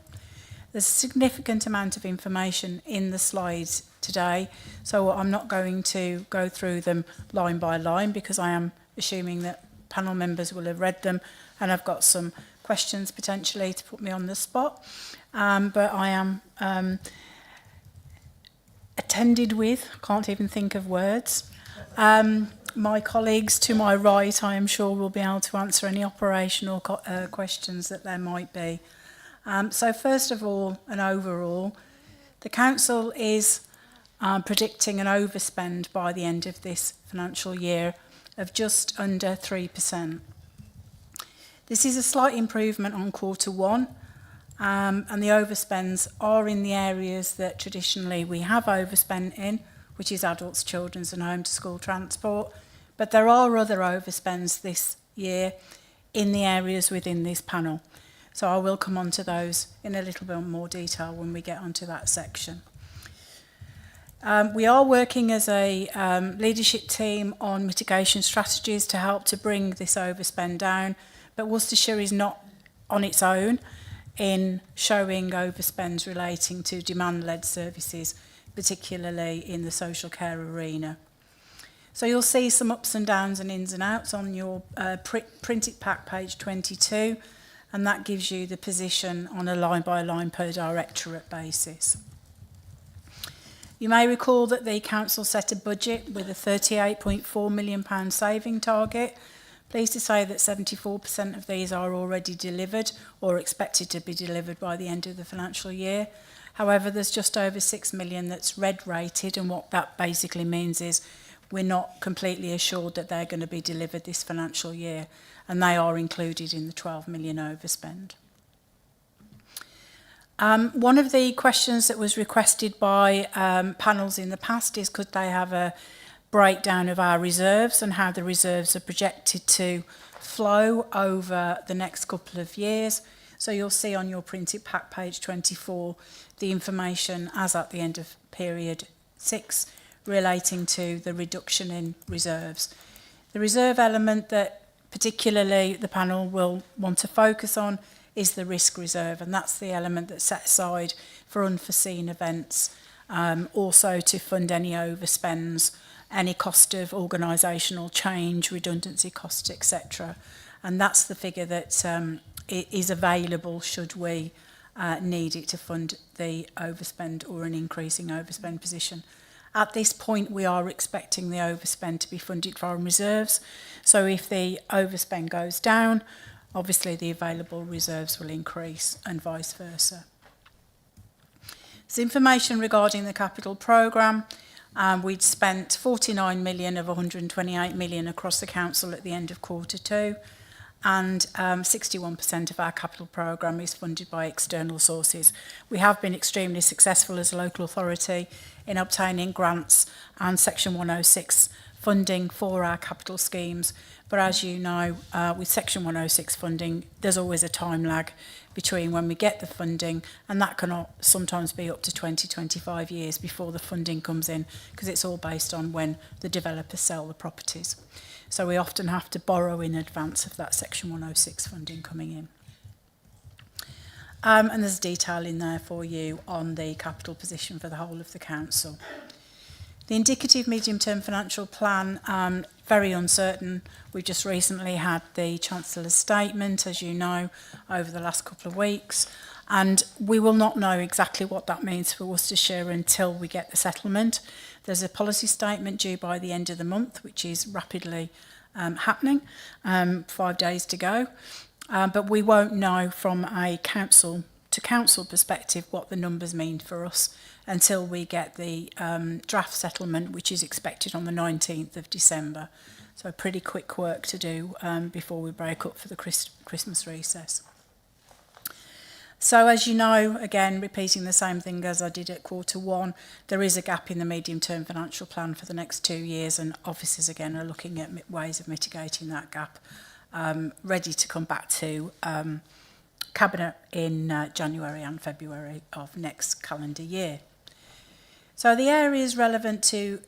There's a significant amount of information in the slides today, so I'm not going to go through them line by line because I am assuming that panel members will have read them, and I've got some questions potentially to put me on the spot. But I am attended with, can't even think of words. My colleagues to my right, I am sure, will be able to answer any operational questions that there might be. So first of all, and overall, the Council is predicting an overspend by the end of this financial year of just under 3%. This is a slight improvement on Q1, and the overspends are in the areas that traditionally we have overspent in, which is adults, children's and home to school transport. But there are other overspends this year in the areas within this panel. So I will come on to those in a little bit more detail when we get onto that section. We are working as a leadership team on mitigation strategies to help to bring this overspend down, but Worcestershire is not on its own in showing overspends relating to demand-led services, particularly in the social care arena. So you'll see some ups and downs and ins and outs on your printed pack, page 22, and that gives you the position on a line-by-line per directorate basis. You may recall that the Council set a budget with a £38.4 million saving target. Pleased to say that 74% of these are already delivered or expected to be delivered by the end of the financial year. However, there's just over 6 million that's red rated, and what that basically means is we're not completely assured that they're going to be delivered this financial year, and they are included in the 12 million overspend. One of the questions that was requested by panels in the past is could they have a breakdown of our reserves and how the reserves are projected to flow over the next couple of years. So you'll see on your printed pack, page 24, the information as at the end of period 6 relating to the reduction in reserves. The reserve element that particularly the panel will want to focus on is the risk reserve, and that's the element that's set aside for unforeseen events, also to fund any overspends, any cost of organisational change, redundancy costs, etc. And that's the figure that is available should we need it to fund the overspend or an increasing overspend position. At this point, we are expecting the overspend to be funded from reserves. So if the overspend goes down, obviously the available reserves will increase and vice versa. There's information regarding the capital programme. We'd spent 49 million of 128 million across the council at the end of quarter 2, and 61% of our capital programme is funded by external sources. We have been extremely successful as a local authority in obtaining grants and Section 106 funding for our capital schemes. But as you know, with Section 106 funding, there's always a time lag between when we get the funding, and that can sometimes be up to 20-25 years before the funding comes in, because it's all based on when the developers sell the properties. So we often have to borrow in advance of that Section 106 funding coming in. And there's detail in there for you on the capital position for the whole of the council. The indicative medium-term financial plan, very uncertain. We've just recently had the Chancellor's statement, as you know, over the last couple of weeks, and we will not know exactly what that means for Worcestershire until we get the settlement. There's a policy statement due by the end of the month, which is rapidly happening, 5 days to go, but we won't know from a council to council perspective what the numbers mean for us until we get the draft settlement, which is expected on the 19th of December. So pretty quick work to do before we break up for the Christmas recess. So as you know, again, repeating the same thing as I did at quarter 1, there is a gap in the medium-term financial plan for the next 2 years, and officers again are looking at ways of mitigating that gap, ready to come back to Cabinet in January and February of next calendar year. So the areas relevant to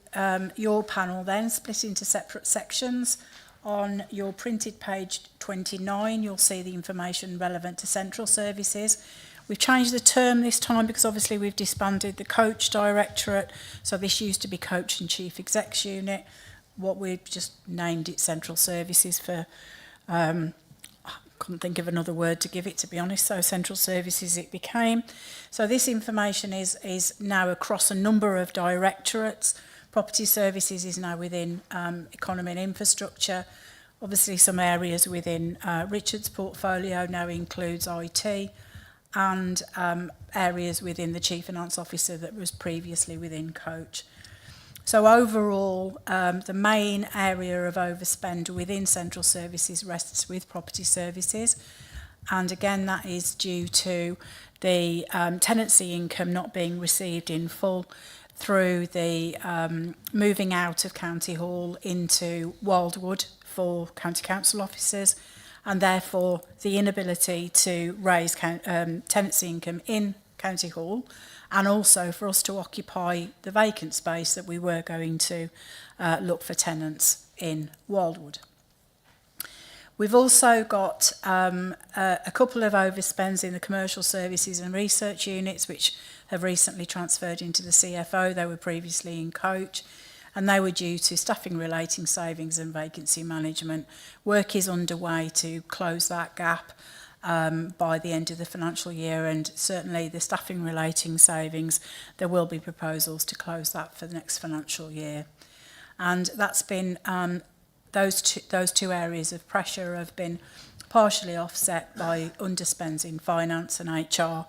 your panel then split into separate sections. On your printed page 29, you'll see the information relevant to central services. We've changed the term this time because obviously we've disbanded the coach directorate. So this used to be coach and chief execs unit. What we've just named it central services for, I couldn't think of another word to give it, to be honest. So central services it became. So this information is now across a number of directorates. Property services is now within economy and infrastructure. Obviously some areas within Richard's portfolio now includes IT, and areas within the Chief Finance Officer that was previously within Coach. So overall, the main area of overspend within central services rests with property services. And again, that is due to the tenancy income not being received in full through the moving out of County Hall into Wildwood for County Council officers, and therefore the inability to raise tenancy income in County Hall, and also for us to occupy the vacant space that we were going to look for tenants in Wildwood. We've also got a couple of overspends in the commercial services and research units, which have recently transferred into the CFO. They were previously in Coach, and they were due to staffing relating savings and vacancy management. Work is underway to close that gap by the end of the financial year, and certainly the staffing relating savings, there will be proposals to close that for the next financial year. And that's been those two areas of pressure have been partially offset by underspends in finance and HR,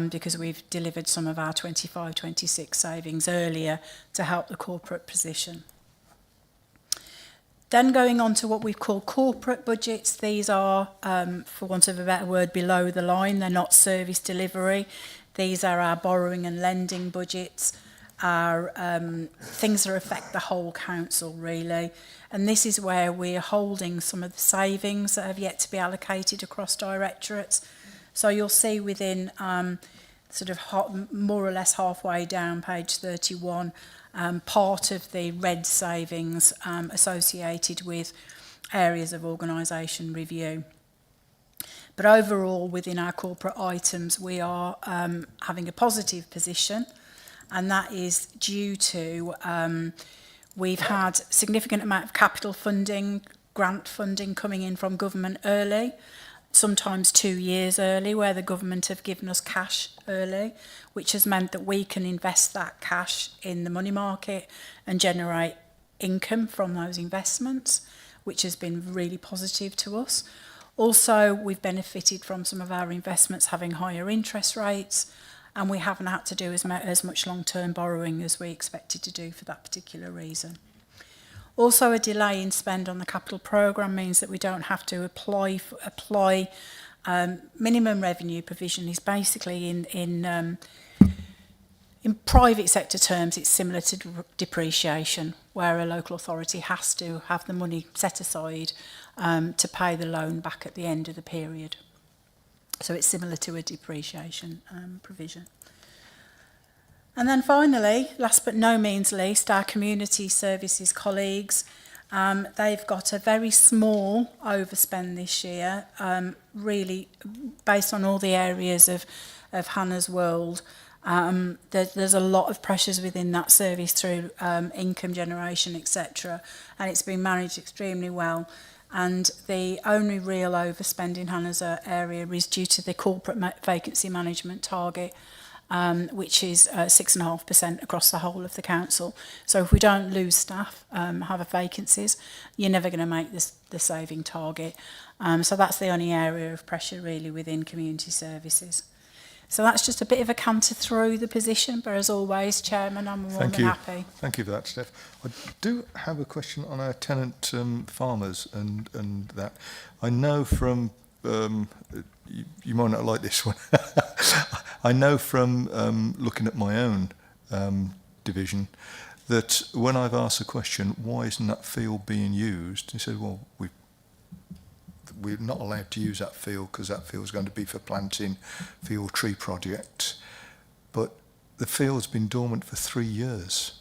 because we've delivered some of our 25-26 savings earlier to help the corporate position. Then going on to what we call corporate budgets, these are, for want of a better word, below the line. They're not service delivery. These are our borrowing and lending budgets, our things that affect the whole council, really. And this is where we're holding some of the savings that have yet to be allocated across directorates. So you'll see within more or less halfway down page 31, part of the red savings associated with areas of organisation review. But overall, within our corporate items, we are having a positive position, and that is due to we've had significant amount of capital funding, grant funding coming in from government early, sometimes 2 years early, where the government have given us cash early, which has meant that we can invest that cash in the money market and generate income from those investments, which has been really positive to us. Also, we've benefited from some of our investments having higher interest rates, and we haven't had to do as much long-term borrowing as we expected to do for that particular reason. Also, a delay in spend on the capital programme means that we don't have to apply minimum revenue provision. Is basically in private sector terms, it's similar to depreciation, where a local authority has to have the money set aside to pay the loan back at the end of the period. So it's similar to a depreciation provision. And then finally, last but no means least, our community services colleagues. They've got a very small overspend this year, really based on all the areas of Hannah's world. There's a lot of pressures within that service through income generation, etc. And it's been managed extremely well. And the only real overspend in Hannah's area is due to the corporate vacancy management target, which is 6.5% across the whole of the council. So if we don't lose staff, have vacancies, you're never going to make the saving target. So that's the only area of pressure really within community services. So that's just a bit of a canter through the position, but as always, Chairman, I'm more than happy. Thank you for that, Steph. I do have a question on our tenant farmers and that. I know from, you might not like this one, I know from looking at my own division that when I've asked the question, why isn't that field being used? They said, well, we're not allowed to use that field because that field's going to be for planting field tree projects. But the field's been dormant for 3 years.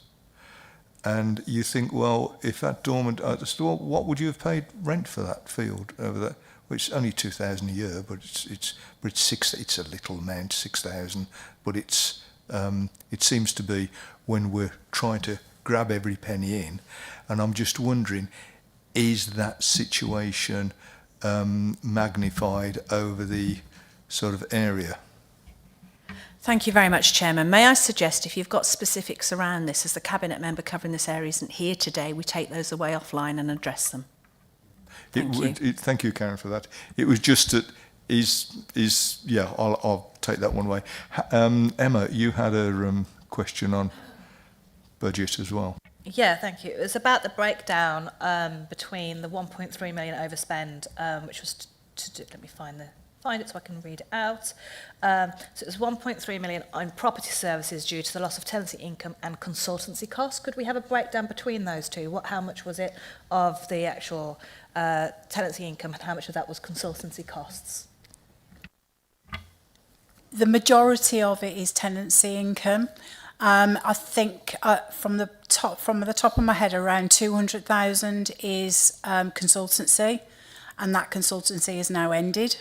And you think, well, if that dormant, well, what would you have paid rent for that field over there? Well, it's only 2,000 a year, but it's a little amount, 6,000. But it seems to be when we're trying to grab every penny in. And I'm just wondering, is that situation magnified over the sort of area? Thank you very much, Chairman. May I suggest, if you've got specifics around this, as the Cabinet member covering this area isn't here today, we take those away offline and address them. Thank you, Karen, for that. It was just that yeah, I'll take that one away. Emma, you had a question on budget as well. Yeah, thank you. It was about the breakdown between the 1.3 million overspend, which was let me find it so I can read it out. So it was 1.3 million on property services due to the loss of tenancy income and consultancy costs. Could we have a breakdown between those two? How much was it of the actual tenancy income and how much of that was consultancy costs? The majority of it is tenancy income. I think from the top of my head, around 200,000 is consultancy, and that consultancy is now ended.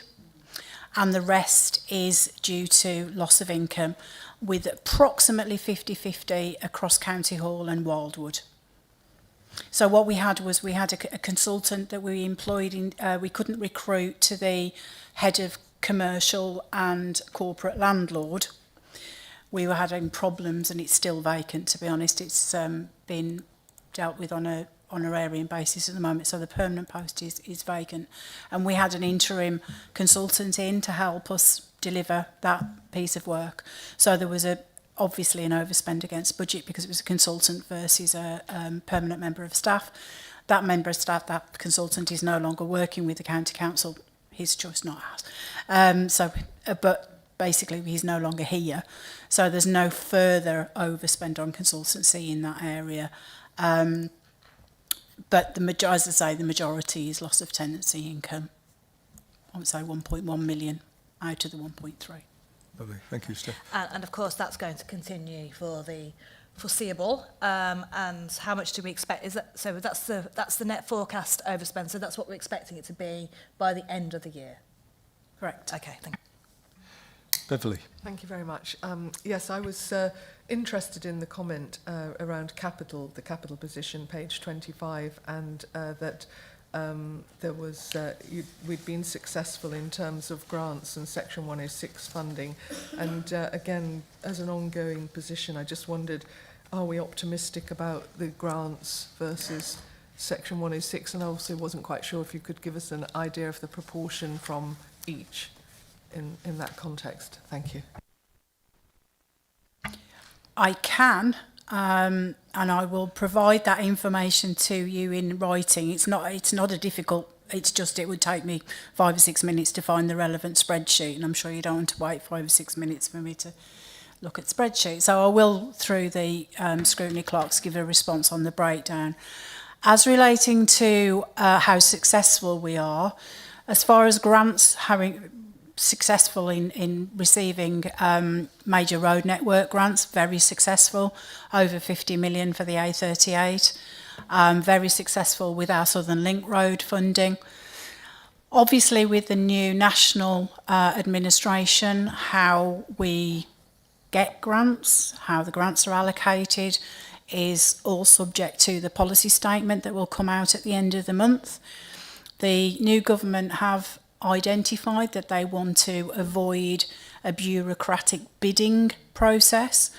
And the rest is due to loss of income, with approximately 50-50 across County Hall and Wildwood. So what we had was a consultant that we employed we couldn't recruit to the head of commercial and corporate landlord. We were having problems, and it's still vacant, to be honest. It's been dealt with on a honorarium basis at the moment, so the permanent post is vacant. And we had an interim consultant in to help us deliver that piece of work. So there was obviously an overspend against budget because it was a consultant versus a permanent member of staff. that member of staff, that consultant is no longer working with the county council, his choice, not ours. But basically he's no longer here. So there's no further overspend on consultancy in that area. But as I say, the majority is loss of tenancy income. I would say 1.1 million out of the 1.3. Lovely. Thank you, Steph. And of course, that's going to continue for the foreseeable. And how much do we expect? So that's the net forecast overspend. So that's what we're expecting it to be by the end of the year. Correct. Okay, thank you. Beverly. Thank you very much. Yes, I was interested in the comment around capital, the capital position, page 25, and that there was we'd been successful in terms of grants and Section 106 funding. And again, as an ongoing position, I just wondered, are we optimistic about the grants versus Section 106? And I also wasn't quite sure if you could give us an idea of the proportion from each in that context. Thank you. I can, and I will provide that information to you in writing. It's not a difficult, it's just it would take me 5 or 6 minutes to find the relevant spreadsheet, and I'm sure you don't want to wait 5 or 6 minutes for me to look at spreadsheets. So I will, through the scrutiny clerks, give a response on the breakdown. As relating to how successful we are, as far as grants, having successful in receiving major road network grants, very successful, over 50 million for the A38, very successful with our Southern Link Road funding. Obviously with the new national administration, how we get grants, how the grants are allocated is all subject to the policy statement that will come out at the end of the month. The new government have identified that they want to avoid a bureaucratic bidding process,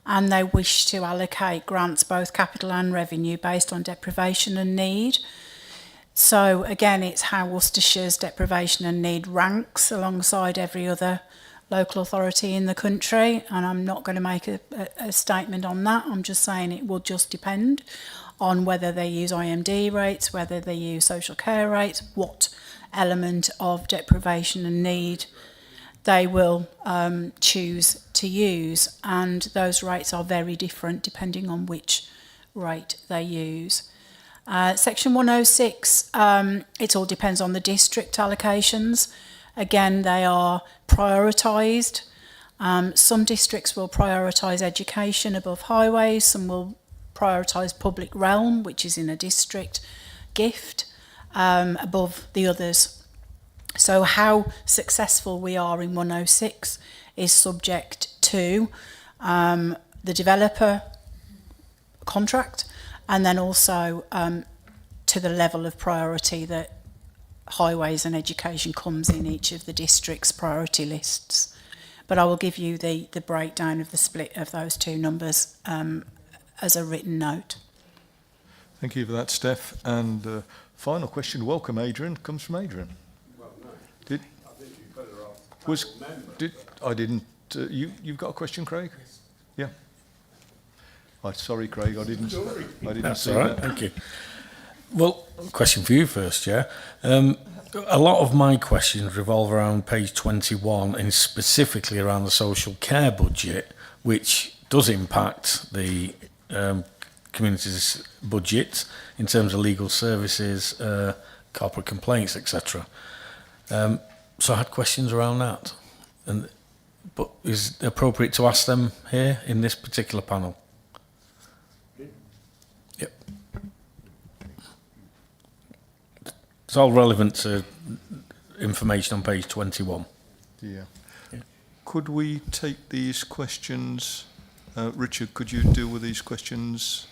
and they wish to allocate grants, both capital and revenue, based on deprivation and need. So again, it's how Worcestershire's deprivation and need ranks alongside every other local authority in the country, and I'm not going to make a statement on that. I'm just saying it will just depend on whether they use IMD rates, whether they use social care rates, what element of deprivation and need they will choose to use, and those rates are very different depending on which rate they use. Section 106, it all depends on the district allocations. Again, they are prioritised. Some districts will prioritise education above highways, some will prioritise public realm, which is in a district gift, above the others. So how successful we are in 106 is subject to the developer contract, and then also to the level of priority that highways and education comes in each of the district's priority lists. But I will give you the breakdown of the split of those two numbers as a written note. Thank you for that, Steph. And final question, welcome, Adrian, comes from Adrian. Well, no. Did, I think you'd better ask. I didn't. You've got a question, Craig? Yes. Yeah. Sorry, Craig, I didn't That's see all right, that. thank you. Well, question for you first, Chair. A lot of my questions revolve around page 21 and specifically around the social care budget, which does impact the community's budget in terms of legal services, corporate complaints, etc. So I had questions around that. But is it appropriate to ask them here in this particular panel? Yep. It's all relevant to information on page 21. Yeah. Could we take these questions, Richard, could you deal with these questions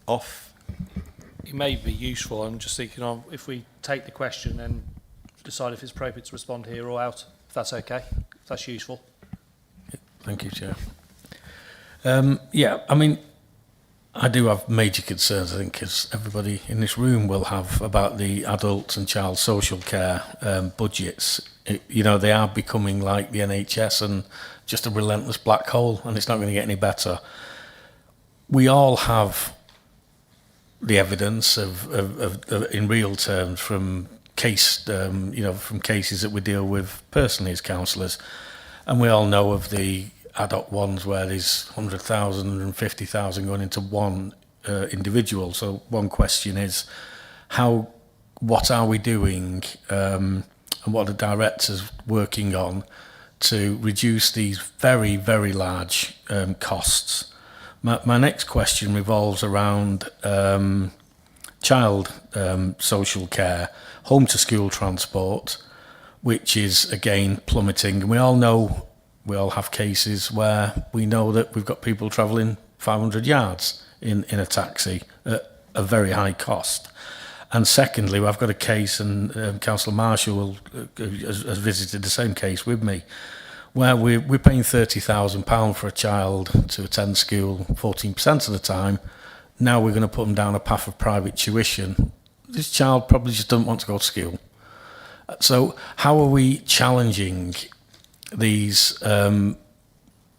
off? It may be useful. I'm just thinking of if we take the question and decide if it's appropriate to respond here or out, if that's okay, if that's useful. Thank you, Chair. Yeah, I mean, I do have major concerns, I think, as everybody in this room will have, about the adult and child social care budgets. They are becoming like the NHS and just a relentless black hole, and it's not going to get any better. We all have the evidence of in real terms from from cases that we deal with personally as councillors, and we all know of the ad hoc ones where there's 100,000, 150,000 going into one individual. So one question is, what are we doing, and what are the directors working on to reduce these very, very large costs? My next question revolves around child social care, home to school transport, which is again plummeting. And we all have cases where we know that we've got people travelling 500 yards in a taxi at a very high cost. And secondly, I've got a case, and Councillor Marshall has visited the same case with me, where we're paying £30,000 for a child to attend school 14% of the time. Now we're going to put them down a path of private tuition. This child probably just doesn't want to go to school. So how are we challenging these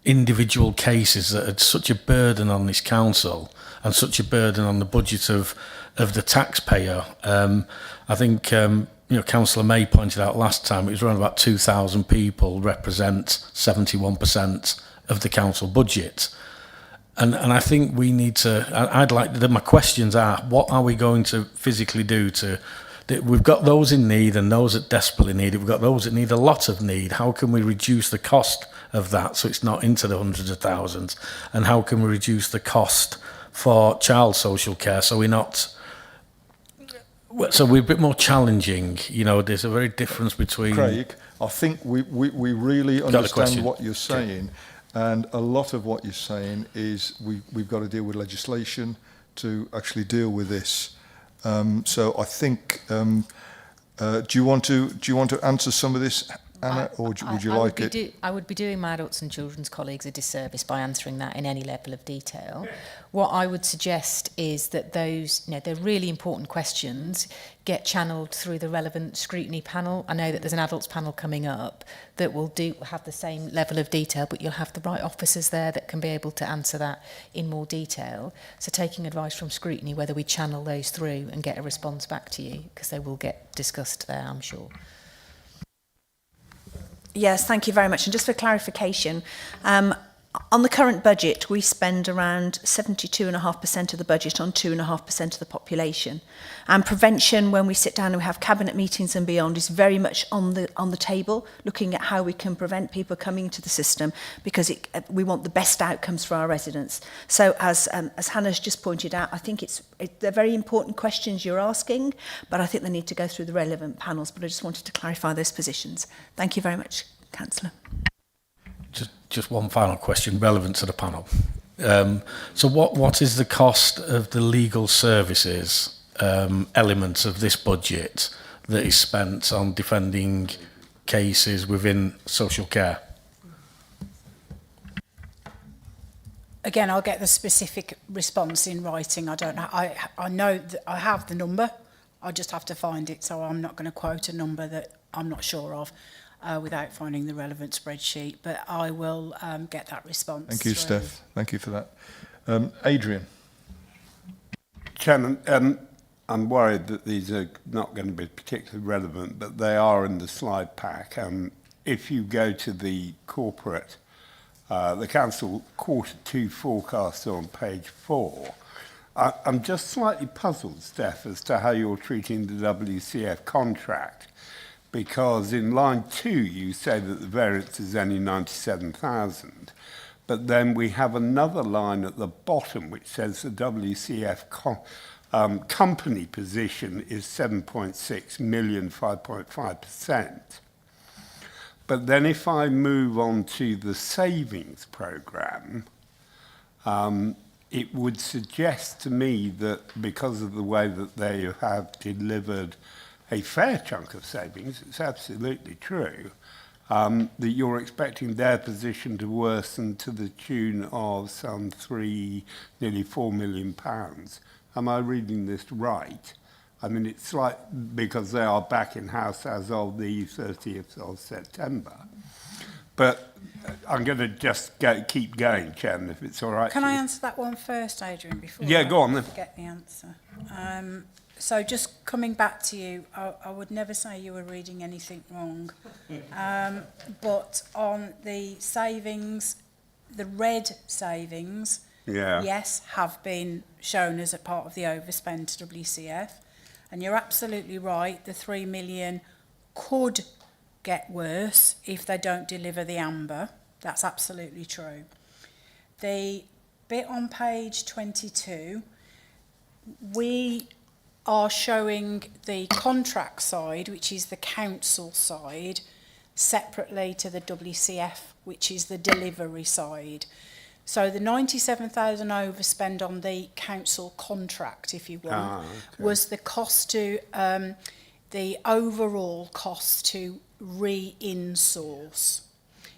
individual cases that are such a burden on this council and such a burden on the budget of the taxpayer? I think Councillor May pointed out last time it was around about 2,000 people represent 71% of the council budget. And I think we need to, my questions are, what are we going to physically do we've got those in need and those that desperately need it. We've got those that need a lot of need. How can we reduce the cost of that so it's not into the hundreds of thousands? And how can we reduce the cost for child social care so we're a bit more challenging? There's a very difference between... Craig, I think we really understand what you're saying. And a lot of what you're saying is we've got to deal with legislation to actually deal with this. So I think, do you want to answer some of this, Anna, or would you like it? I would be doing my adults and children's colleagues a disservice by answering that in any level of detail. What I would suggest is that those, they're really important questions, get channeled through the relevant scrutiny panel. I know that there's an adults panel coming up that will have the same level of detail, but you'll have the right officers there that can be able to answer that in more detail. So taking advice from scrutiny, whether we channel those through and get a response back to you, because they will get discussed there, I'm sure. Yes, thank you very much. And just for clarification, on the current budget, we spend around 72.5% of the budget on 2.5% of the population. And prevention, when we sit down and we have cabinet meetings and beyond, is very much on the table, looking at how we can prevent people coming into the system, because we want the best outcomes for our residents. So as Hannah's just pointed out, I think they're very important questions you're asking, but I think they need to go through the relevant panels. But I just wanted to clarify those positions. Thank you very much, Councillor. Just one final question relevant to the panel. So what is the cost of the legal services element of this budget that is spent on defending cases within social care? Again, I'll get the specific response in writing. I don't know. I know that I have the number. I just have to find it, so I'm not going to quote a number that I'm not sure of. Without finding the relevant spreadsheet, but I will get that response. Thank you, Steph. Thank you for that. Adrian. Chairman, I'm worried that these are not going to be particularly relevant, but they are in the slide pack. If you go to the corporate, the council Q2 forecast on page 4, I'm just slightly puzzled, Steph, as to how you're treating the WCF contract. Because in line 2, you say that the variance is only 97,000. But then we have another line at the bottom which says the WCF company position is 7.6 million, 5.5%. But then if I move on to the savings programme, it would suggest to me that because of the way that they have delivered a fair chunk of savings, it's absolutely true, that you're expecting their position to worsen to the tune of some nearly £4 million. Am I reading this right? I mean, it's like, because they are back in house as of the 30th of September. But I'm going to just keep going, Chairman, if it's all right. Can I answer that one first, Adrian, before Yeah, I go on then. get the answer? So just coming back to you, I would never say you were reading anything wrong. But on the savings, the red savings, yes, have been shown as a part of the overspend to WCF. And you're absolutely right, the 3 million could get worse if they don't deliver the amber. That's absolutely true. The bit on page 22, we are showing the contract side, which is the council side, separately to the WCF, which is the delivery side. So the 97,000 overspend on the council contract, if you want, was the cost to, the overall cost to re-insource.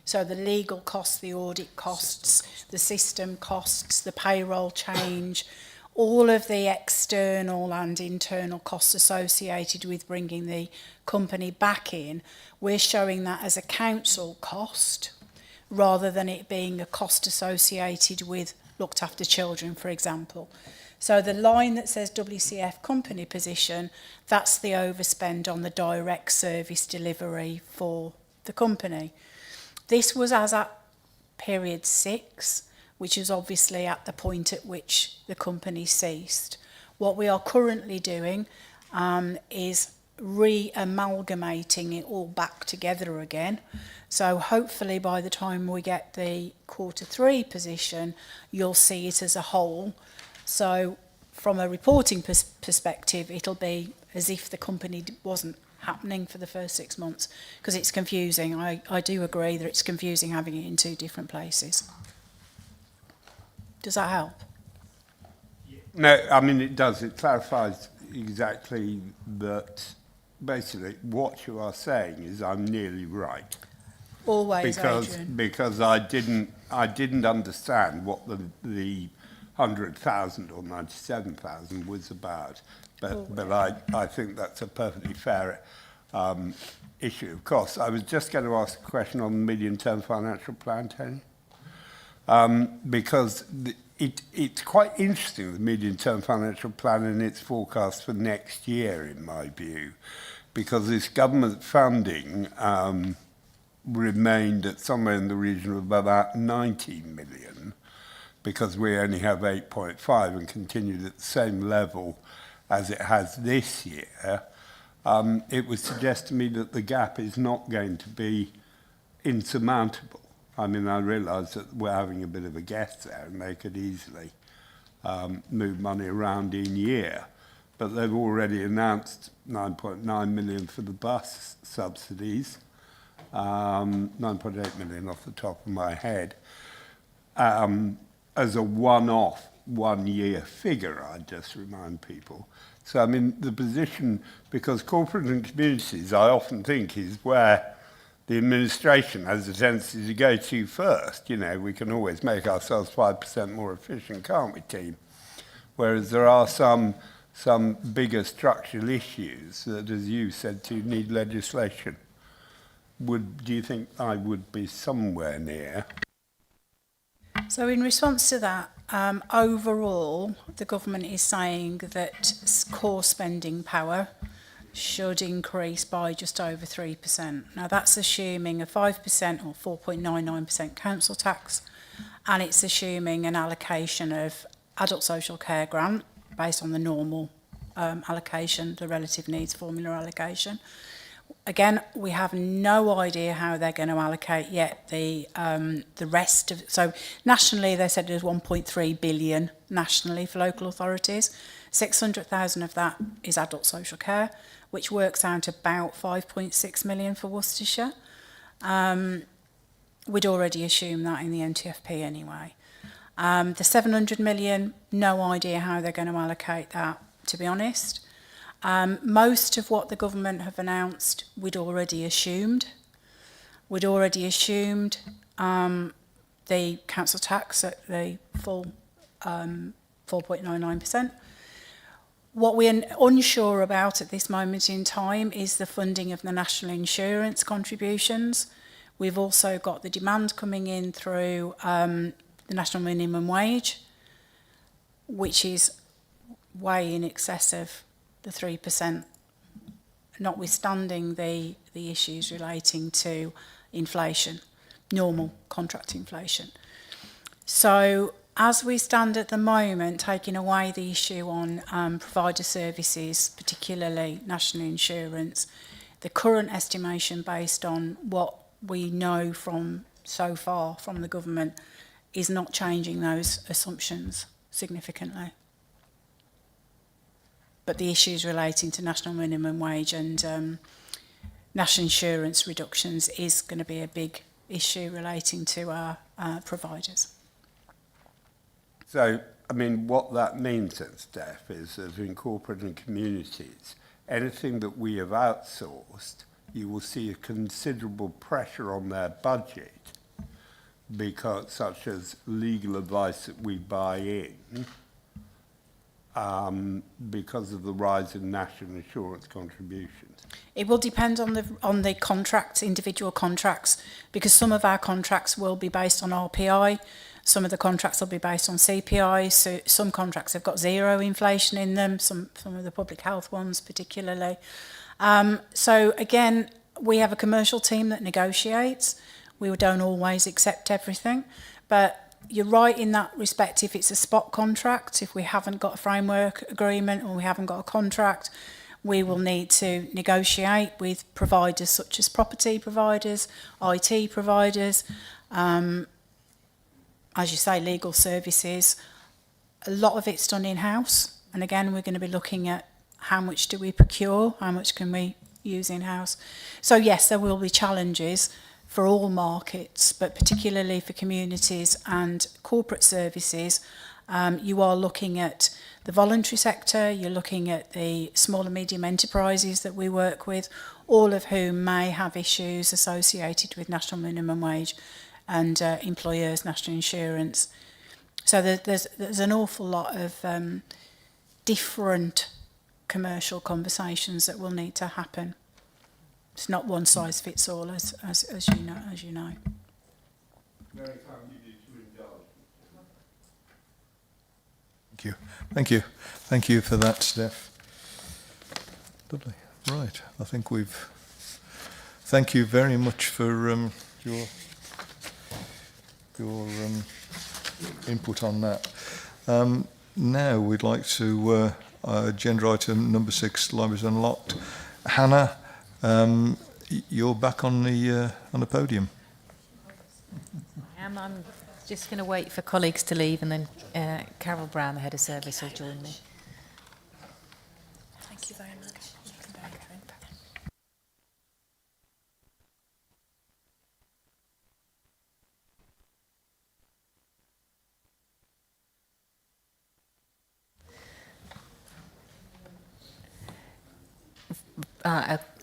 So the legal costs, the audit costs, the system costs, the payroll change, all of the external and internal costs associated with bringing the company back in, we're showing that as a council cost rather than it being a cost associated with looked after children, for example. So the line that says WCF company position, that's the overspend on the direct service delivery for the company. This was as at period 6, which is obviously at the point at which the company ceased. What we are currently doing is re-amalgamating it all back together again. So hopefully by the time we get the Q3 position, you'll see it as a whole. So from a reporting perspective, it'll be as if the company wasn't happening for the first 6 months, because it's confusing. I do agree that it's confusing having it in 2 different places. Does that help? No, I mean, it does. It clarifies exactly that. Basically, what you are saying is I'm nearly right. Always, Adrian. Because I didn't understand what the 100,000 or 97,000 was about. But I think that's a perfectly fair issue. Of course, I was just going to ask a question on the medium-term financial plan, Tony, because it's quite interesting, the medium-term financial plan and its forecast for next year, in my view, because this government funding remained at somewhere in the region of about 19 million, because we only have 8.5 and continued at the same level as it has this year. It would suggest to me that the gap is not going to be insurmountable. I mean, I realise that we're having a bit of a guess there, and they could easily move money around in year. But they've already announced 9.9 million for the bus subsidies, 9.8 million off the top of my head, as a one-off, one-year figure, I'd just remind people. So, I mean, the position, because corporate and communities, I often think, is where the administration has a tendency to go to first. You know, we can always make ourselves 5% more efficient, can't we, team? Whereas there are some bigger structural issues that, as you said, to need legislation. Do you think I would be somewhere near? So in response to that, overall, the government is saying that core spending power should increase by just over 3%. Now that's assuming a 5% or 4.99% council tax, and it's assuming an allocation of adult social care grant based on the normal allocation, the relative needs formula allocation. Again, we have no idea how they're going to allocate yet the rest of. So nationally, they said there's 1.3 billion nationally for local authorities. 600,000 of that is adult social care, which works out about 5.6 million for Worcestershire. We'd already assumed that in the NTFP anyway. The 700 million, no idea how they're going to allocate that, to be honest. Most of what the government have announced, we'd already assumed. We'd already assumed the council tax at the full 4.99%. What we're unsure about at this moment in time is the funding of the national insurance contributions. We've also got the demand coming in through the national minimum wage, which is way in excess of the 3%, notwithstanding the issues relating to inflation, normal contract inflation. So as we stand at the moment, taking away the issue on provider services, particularly national insurance, the current estimation based on what we know from so far from the government is not changing those assumptions significantly. But the issues relating to national minimum wage and national insurance reductions is going to be a big issue relating to our providers. So, I mean, what that means then, Steph, is that in corporate and communities, anything that we have outsourced, you will see a considerable pressure on their budget, because such as legal advice that we buy in, because of the rise in national insurance contributions. It will depend on the contracts, individual contracts, because some of our contracts will be based on RPI, some of the contracts will be based on CPI, so some contracts have got zero inflation in them, some of the public health ones particularly. So again, we have a commercial team that negotiates. We don't always accept everything, but you're right in that respect. If it's a spot contract, if we haven't got a framework agreement or we haven't got a contract, we will need to negotiate with providers such as property providers, IT providers, as you say, legal services. A lot of it's done in-house. And again, we're going to be looking at how much do we procure, how much can we use in-house. So yes, there will be challenges for all markets, but particularly for communities and corporate services. You are looking at the voluntary sector, you're looking at the small and medium enterprises that we work with, all of whom may have issues associated with national minimum wage and employers' national insurance. So there's an awful lot of different commercial conversations that will need to happen. It's not one size fits all, as you know. Thank you. Thank you for that, Steph. Lovely. Right. I think thank you very much for your input on that. Now we'd like to agenda item number 6, Libraries Unlocked. Hannah, you're back on the podium. I'm just going to wait for colleagues to leave, and then Carol Brown, the head of service, will join me. Thank you very much.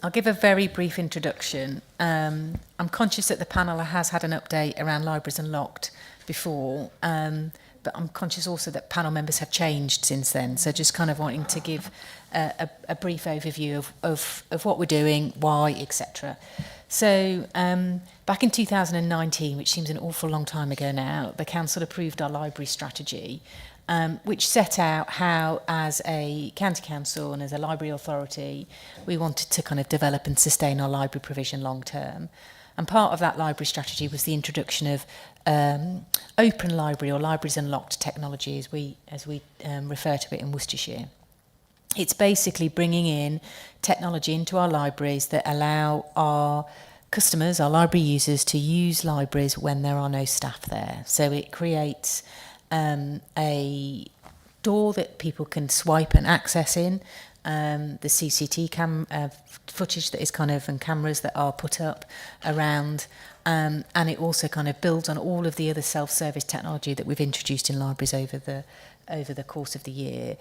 I'll give a very brief introduction. I'm conscious that the panel has had an update around Libraries Unlocked before, but I'm conscious also that panel members have changed since then, so just kind of wanting to give a brief overview of what we're doing, why, etc. So back in 2019, which seems an awful long time ago now, the Council approved our library strategy, which set out how, as a county council and as a library authority, we wanted to kind of develop and sustain our library provision long term. And part of that library strategy was the introduction of open library, or Libraries Unlocked technology, as we refer to it in Worcestershire. It's basically bringing in technology into our libraries that allow our customers, our library users, to use libraries when there are no staff there. So it creates a door that people can swipe and access in, the CCT footage that is kind of, and cameras that are put up around, and it also kind of builds on all of the other self-service technology that we've introduced in libraries over the course of the year.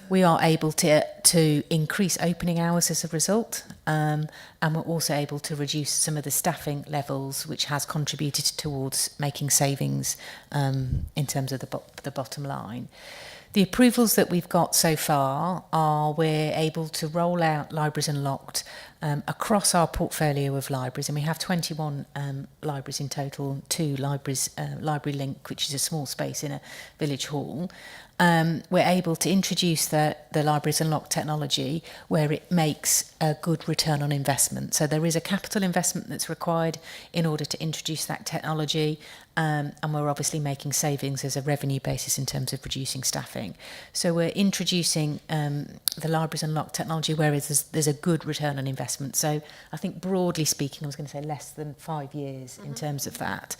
We are able to increase opening hours as a result, and we're also able to reduce some of the staffing levels, which has contributed towards making savings in terms of the bottom line. The approvals that we've got so far are we're able to roll out Libraries Unlocked across our portfolio of libraries, and we have 21 libraries in total, 2 libraries, Library Link, which is a small space in a village hall. We're able to introduce the Libraries Unlocked technology where it makes a good return on investment. So there is a capital investment that's required in order to introduce that technology, and we're obviously making savings as a revenue basis in terms of reducing staffing. So we're introducing the Libraries Unlocked technology where there's a good return on investment. So I think broadly speaking, I was going to say less than 5 years in terms of that.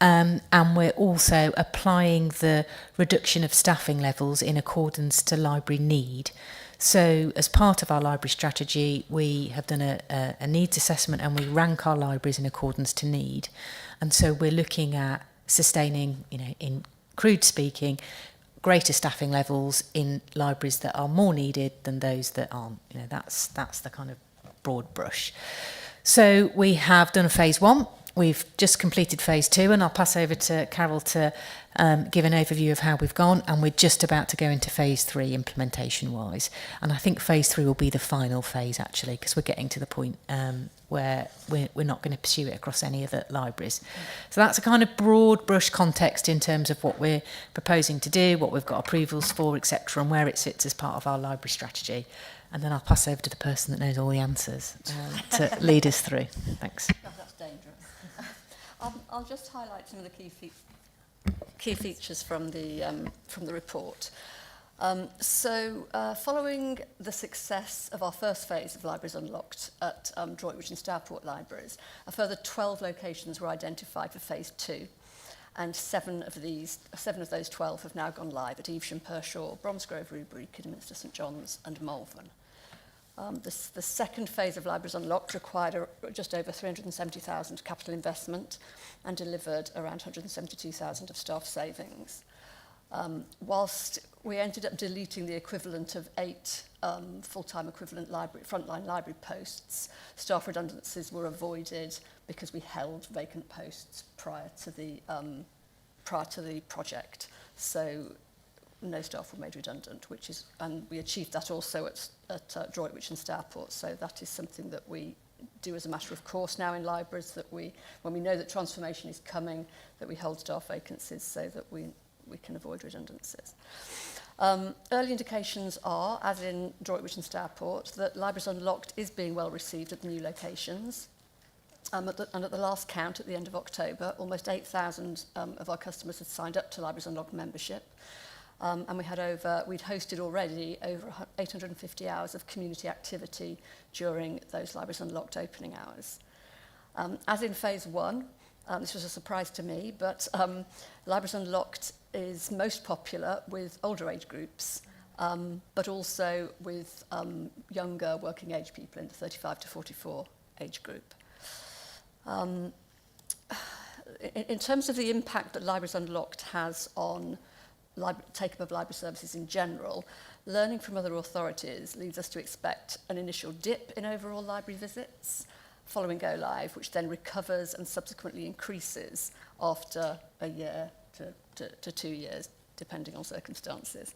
And we're also applying the reduction of staffing levels in accordance to library need. So as part of our library strategy, we have done a needs assessment and we rank our libraries in accordance to need. And so we're looking at sustaining, in crude speaking, greater staffing levels in libraries that are more needed than those that aren't. That's the kind of broad brush. So we have done a phase 1. We've just completed phase 2, and I'll pass over to Carol to give an overview of how we've gone, and we're just about to go into phase 3 implementation-wise. And I think phase 3 will be the final phase, actually, because we're getting to the point where we're not going to pursue it across any other libraries. So that's a kind of broad brush context in terms of what we're proposing to do, what we've got approvals for, etc., and where it sits as part of our library strategy. And then I'll pass over to the person that knows all the answers to lead us through. Thanks. That's dangerous. I'll just highlight some of the key features from the report. Following the success of our first phase of Libraries Unlocked at Droitwich and Stourport libraries, a further 12 locations were identified for phase 2, and 7 of those 12 have now gone live at Evesham, Pershore, Bromsgrove, Rubery, Kidderminster, St John's and Malvern. The second phase of Libraries Unlocked required just over 370,000 capital investment and delivered around 172,000 of staff savings. Whilst we ended up deleting the equivalent of 8 full-time equivalent frontline library posts, staff redundancies were avoided because we held vacant posts prior to the project. So no staff were made redundant, and we achieved that also at Droitwich and Stourport. So that is something that we do as a matter of course now in libraries, that when we know that transformation is coming, that we hold staff vacancies so that we can avoid redundancies. Early indications are, as in Droitwich and Stourport, that Libraries Unlocked is being well received at the new locations. And at the last count at the end of October, almost 8,000 of our customers had signed up to Libraries Unlocked membership. And we'd hosted already over 850 hours of community activity during those Libraries Unlocked opening hours. As in phase 1, this was a surprise to me, but Libraries Unlocked is most popular with older age groups, but also with younger working age people in the 35 to 44 age group. In terms of the impact that Libraries Unlocked has on take-up of library services in general, learning from other authorities leads us to expect an initial dip in overall library visits following go live, which then recovers and subsequently increases after a year to 2 years, depending on circumstances.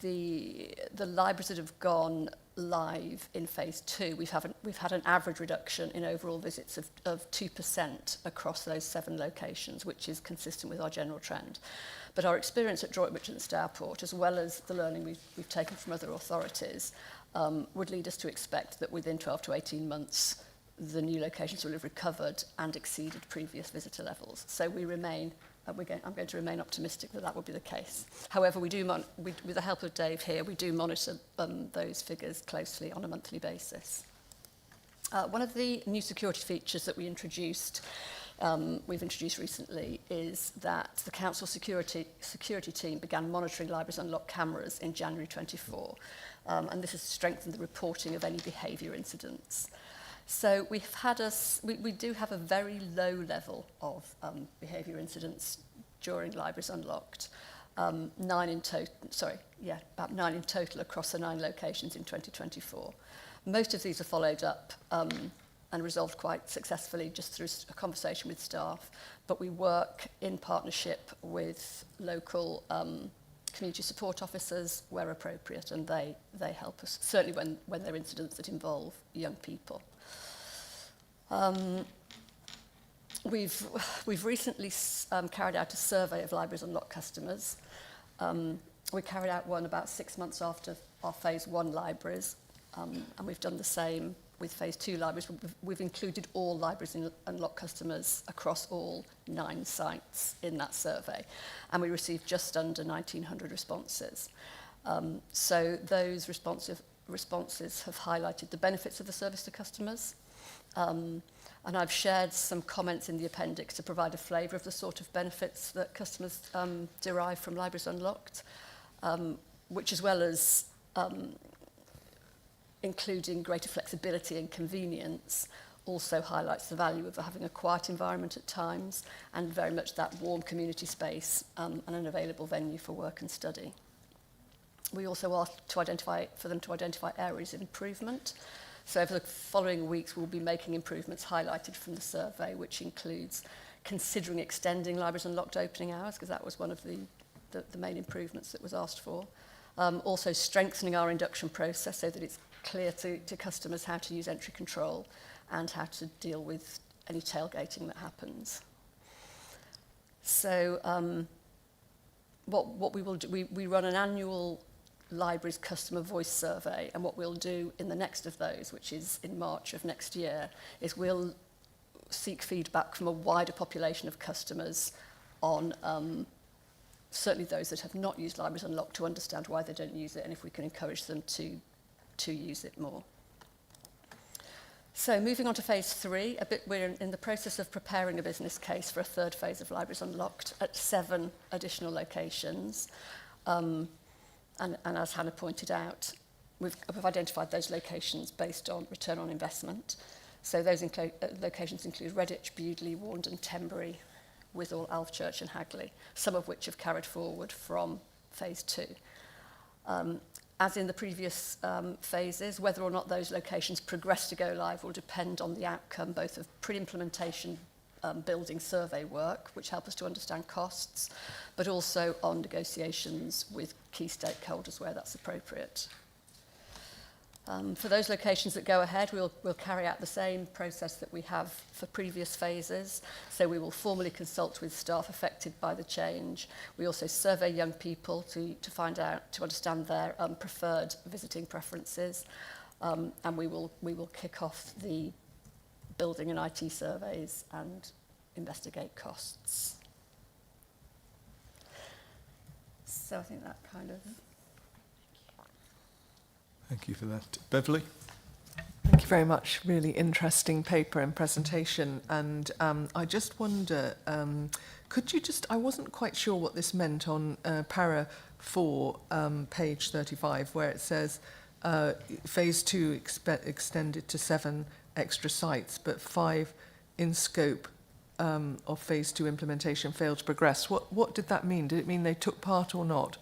The libraries that have gone live in phase 2, we've had an average reduction in overall visits of 2% across those 7 locations, which is consistent with our general trend. But our experience at Droitwich and Stourport, as well as the learning we've taken from other authorities, would lead us to expect that within 12 to 18 months, the new locations will have recovered and exceeded previous visitor levels. So we remain I'm going to remain optimistic that will be the case. However, with the help of Dave here, we do monitor those figures closely on a monthly basis. One of the new security features that we've introduced recently is that the council security team began monitoring Libraries Unlocked cameras in January 24, and this has strengthened the reporting of any behaviour incidents. So we do have a very low level of behaviour incidents during Libraries Unlocked. About 9 in total across the 9 locations in 2024. Most of these are followed up and resolved quite successfully just through a conversation with staff, but we work in partnership with local community support officers where appropriate, and they help us, certainly when there are incidents that involve young people. We've recently carried out a survey of Libraries Unlocked customers. We carried out one about 6 months after our Phase 1 libraries, and we've done the same with Phase 2 libraries. We've included all Libraries Unlocked customers across all 9 sites in that survey, and we received just under 1,900 responses. So those responses have highlighted the benefits of the service to customers, and I've shared some comments in the appendix to provide a flavour of the sort of benefits that customers derive from Libraries Unlocked, which, as well as including greater flexibility and convenience, also highlights the value of having a quiet environment at times and very much that warm community space and an available venue for work and study. We also asked for them to identify areas of improvement. So over the following weeks, we'll be making improvements highlighted from the survey, which includes considering extending Libraries Unlocked opening hours, because that was one of the main improvements that was asked for. Also strengthening our induction process so that it's clear to customers how to use entry control and how to deal with any tailgating that happens. So what we will do, we run an annual Libraries customer voice survey, and what we'll do in the next of those, which is in March of next year, is we'll seek feedback from a wider population of customers on certainly those that have not used Libraries Unlocked, to understand why they don't use it and if we can encourage them to use it more. So moving on to Phase 3, we're in the process of preparing a business case for a third phase of Libraries Unlocked at 7 additional locations. And as Hannah pointed out, we've identified those locations based on return on investment. So those locations include Redditch, Bewdley, Warndon, Tenbury, Withall, Alvechurch and Hagley, some of which have carried forward from Phase 2. As in the previous phases, whether or not those locations progress to go live will depend on the outcome both of pre-implementation building survey work, which help us to understand costs, but also on negotiations with key stakeholders where that's appropriate. For those locations that go ahead, we'll carry out the same process that we have for previous phases. So we will formally consult with staff affected by the change. We also survey young people to understand their preferred visiting preferences, and we will kick off the building and IT surveys and investigate costs. So I think that kind of... Thank you for that. Beverly? Thank you very much. Really interesting paper and presentation. And I just wonder, could you just, I wasn't quite sure what this meant on para 4, page 35, where it says Phase 2 extended to 7 extra sites, but 5 in scope of Phase 2 implementation failed to progress. What did that mean? Did it mean they took part or not?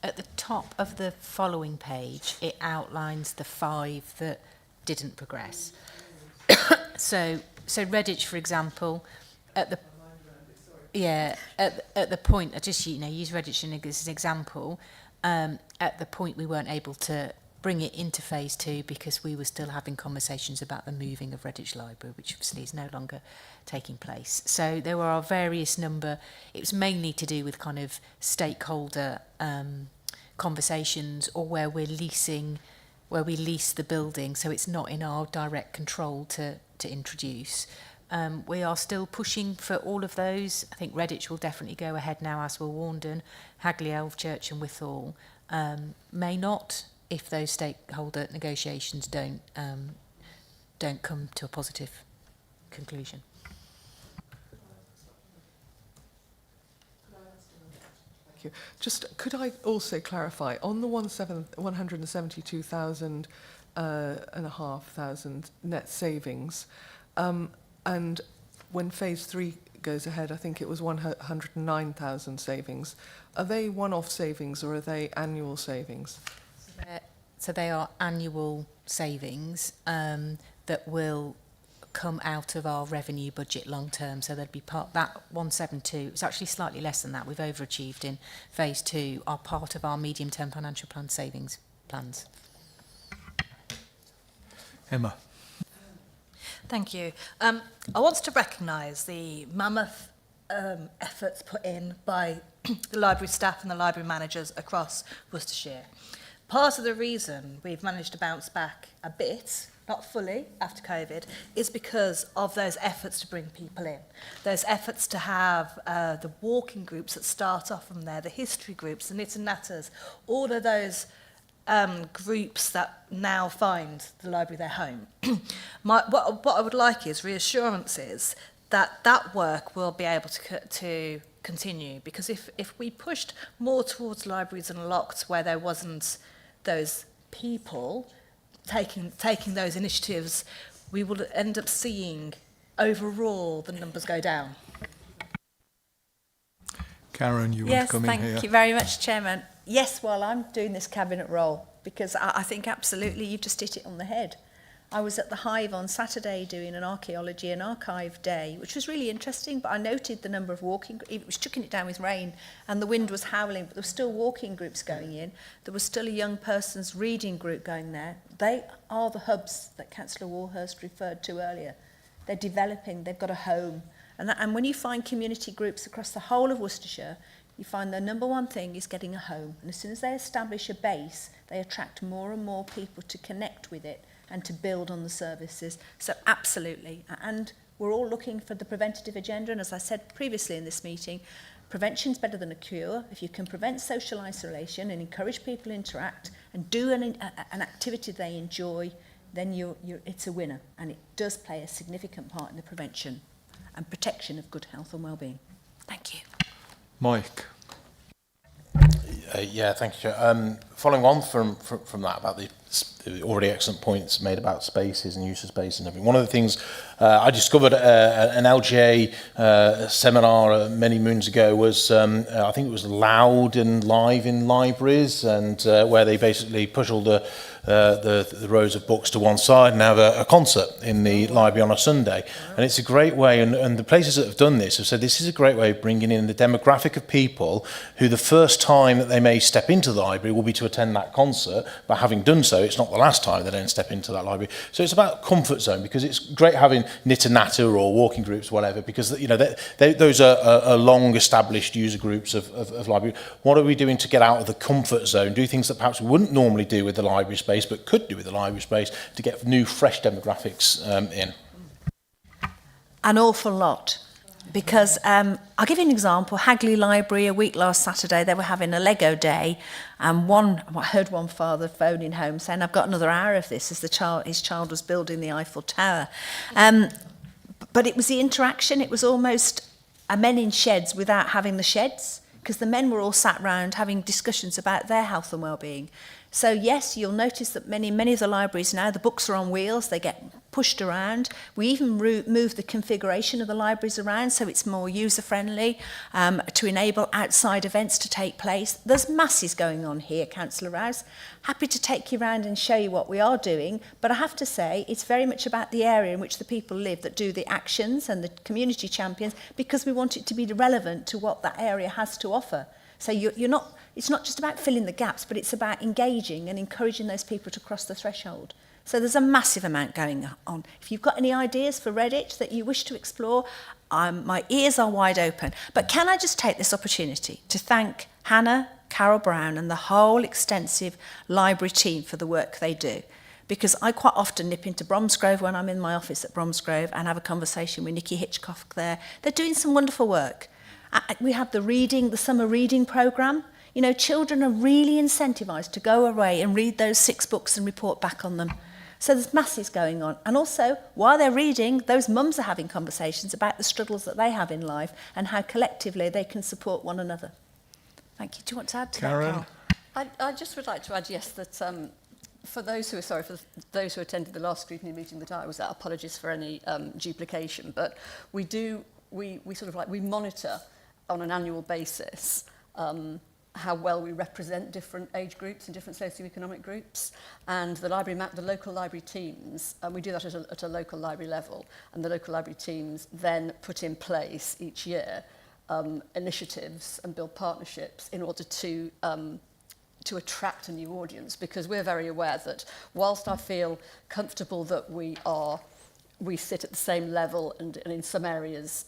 At the top of the following page, it outlines the 5 that didn't progress. so Redditch, for example, at the point, I just use Redditch as an example. At the point we weren't able to bring it into Phase 2 because we were still having conversations about the moving of Redditch Library, which obviously is no longer taking place. So there were a various number. It was mainly to do with kind of stakeholder conversations, or where we lease the building, so it's not in our direct control to introduce. We are still pushing for all of those. I think Redditch will definitely go ahead now, as will Warndon, Hagley, Alvechurch and Withall. May not, if those stakeholder negotiations don't come to a positive conclusion. Thank you. Just could I also clarify on the 172,000 and a half thousand net savings, and when Phase 3 goes ahead, I think it was 109,000 savings. Are they one-off savings or are they annual savings? So they are annual savings that will come out of our revenue budget long term. So there'd be part that 172. It's actually slightly less than that. We've overachieved in phase 2. Are part of our medium-term financial plan savings plans. Emma. Thank you. I want to recognise the mammoth efforts put in by the library staff and the library managers across Worcestershire. Part of the reason we've managed to bounce back a bit, not fully, after COVID, is because of those efforts to bring people in. Those efforts to have the walking groups that start off from there, the history groups, the knit and natters, all of those groups that now find the library their home. What I would like is reassurances that that work will be able to continue, because if we pushed more towards libraries and locked where there wasn't those people taking those initiatives, we will end up seeing overall the numbers go down. Karen, you want to come in here? Yes, thank you very much, Chairman. Yes, while I'm doing this cabinet role, because I think absolutely you've just hit it on the head. I was at the Hive on Saturday doing an archaeology and archive day, which was really interesting, but I noted the number of walking, it was chucking it down with rain and the wind was howling, but there were still walking groups going in. There was still a young person's reading group going there. They are the hubs that Councillor Warhurst referred to earlier. They're developing, they've got a home. And when you find community groups across the whole of Worcestershire, you find the number one thing is getting a home. And as soon as they establish a base, they attract more and more people to connect with it and to build on the services. So absolutely. And we're all looking for the preventative agenda. And as I said previously in this meeting, prevention's better than a cure. If you can prevent social isolation and encourage people to interact and do an activity they enjoy, then it's a winner. And it does play a significant part in the prevention and protection of good health and well-being. Thank you. Mike. Yeah, thank you, Chair. Following on from that about the already excellent points made about spaces and use of space and everything. One of the things I discovered an LGA seminar many moons ago was I think it was Loud and Live in Libraries, and where they basically push all the rows of books to one side and have a concert in the library on a Sunday. And it's a great way, and the places that have done this have said this is a great way of bringing in the demographic of people who the first time that they may step into the library will be to attend that concert, but having done so, it's not the last time they don't step into that library. So it's about comfort zone, because it's great having knit and natter or walking groups, whatever, because you know those are long established user groups of library. What are we doing to get out of the comfort zone, do things that perhaps we wouldn't normally do with the library space but could do with the library space to get new fresh demographics in? An awful lot. Because I'll give you an example. Hagley Library, a week last Saturday, they were having a Lego day, and I heard one father phoning home saying, I've got another hour of this, as his child was building the Eiffel Tower. But it was the interaction. It was almost a men in sheds without having the sheds, because the men were all sat round having discussions about their health and well-being. So yes, you'll notice that many of the libraries now, the books are on wheels, they get pushed around. We even move the configuration of the libraries around so it's more user-friendly to enable outside events to take place. There's masses going on here, Councillor Rouse. Happy to take you around and show you what we are doing, but I have to say it's very much about the area in which the people live that do the actions and the community champions, because we want it to be relevant to what that area has to offer. So it's not just about filling the gaps, but it's about engaging and encouraging those people to cross the threshold. So there's a massive amount going on. If you've got any ideas for Redditch that you wish to explore, my ears are wide open. But can I just take this opportunity to thank Hannah, Carol Brown and the whole extensive library team for the work they do. Because I quite often nip into Bromsgrove when I'm in my office at Bromsgrove and have a conversation with Nikki Hitchcock there. They're doing some wonderful work. We have the summer reading programme. You know, children are really incentivised to go away and read those 6 books and report back on them. So there's masses going on. And also, while they're reading, those mums are having conversations about the struggles that they have in life and how collectively they can support one another. Thank you. Do you want to add to Karen? that, I just would like to add, yes, that for those who attended the last scrutiny meeting that I was at, apologies for any duplication, but we monitor on an annual basis how well we represent different age groups and different socioeconomic groups. And the library map, the local library teams, and we do that at a local library level, and the local library teams then put in place each year initiatives and build partnerships in order to attract a new audience, because we're very aware that whilst I feel comfortable that we sit at the same level and in some areas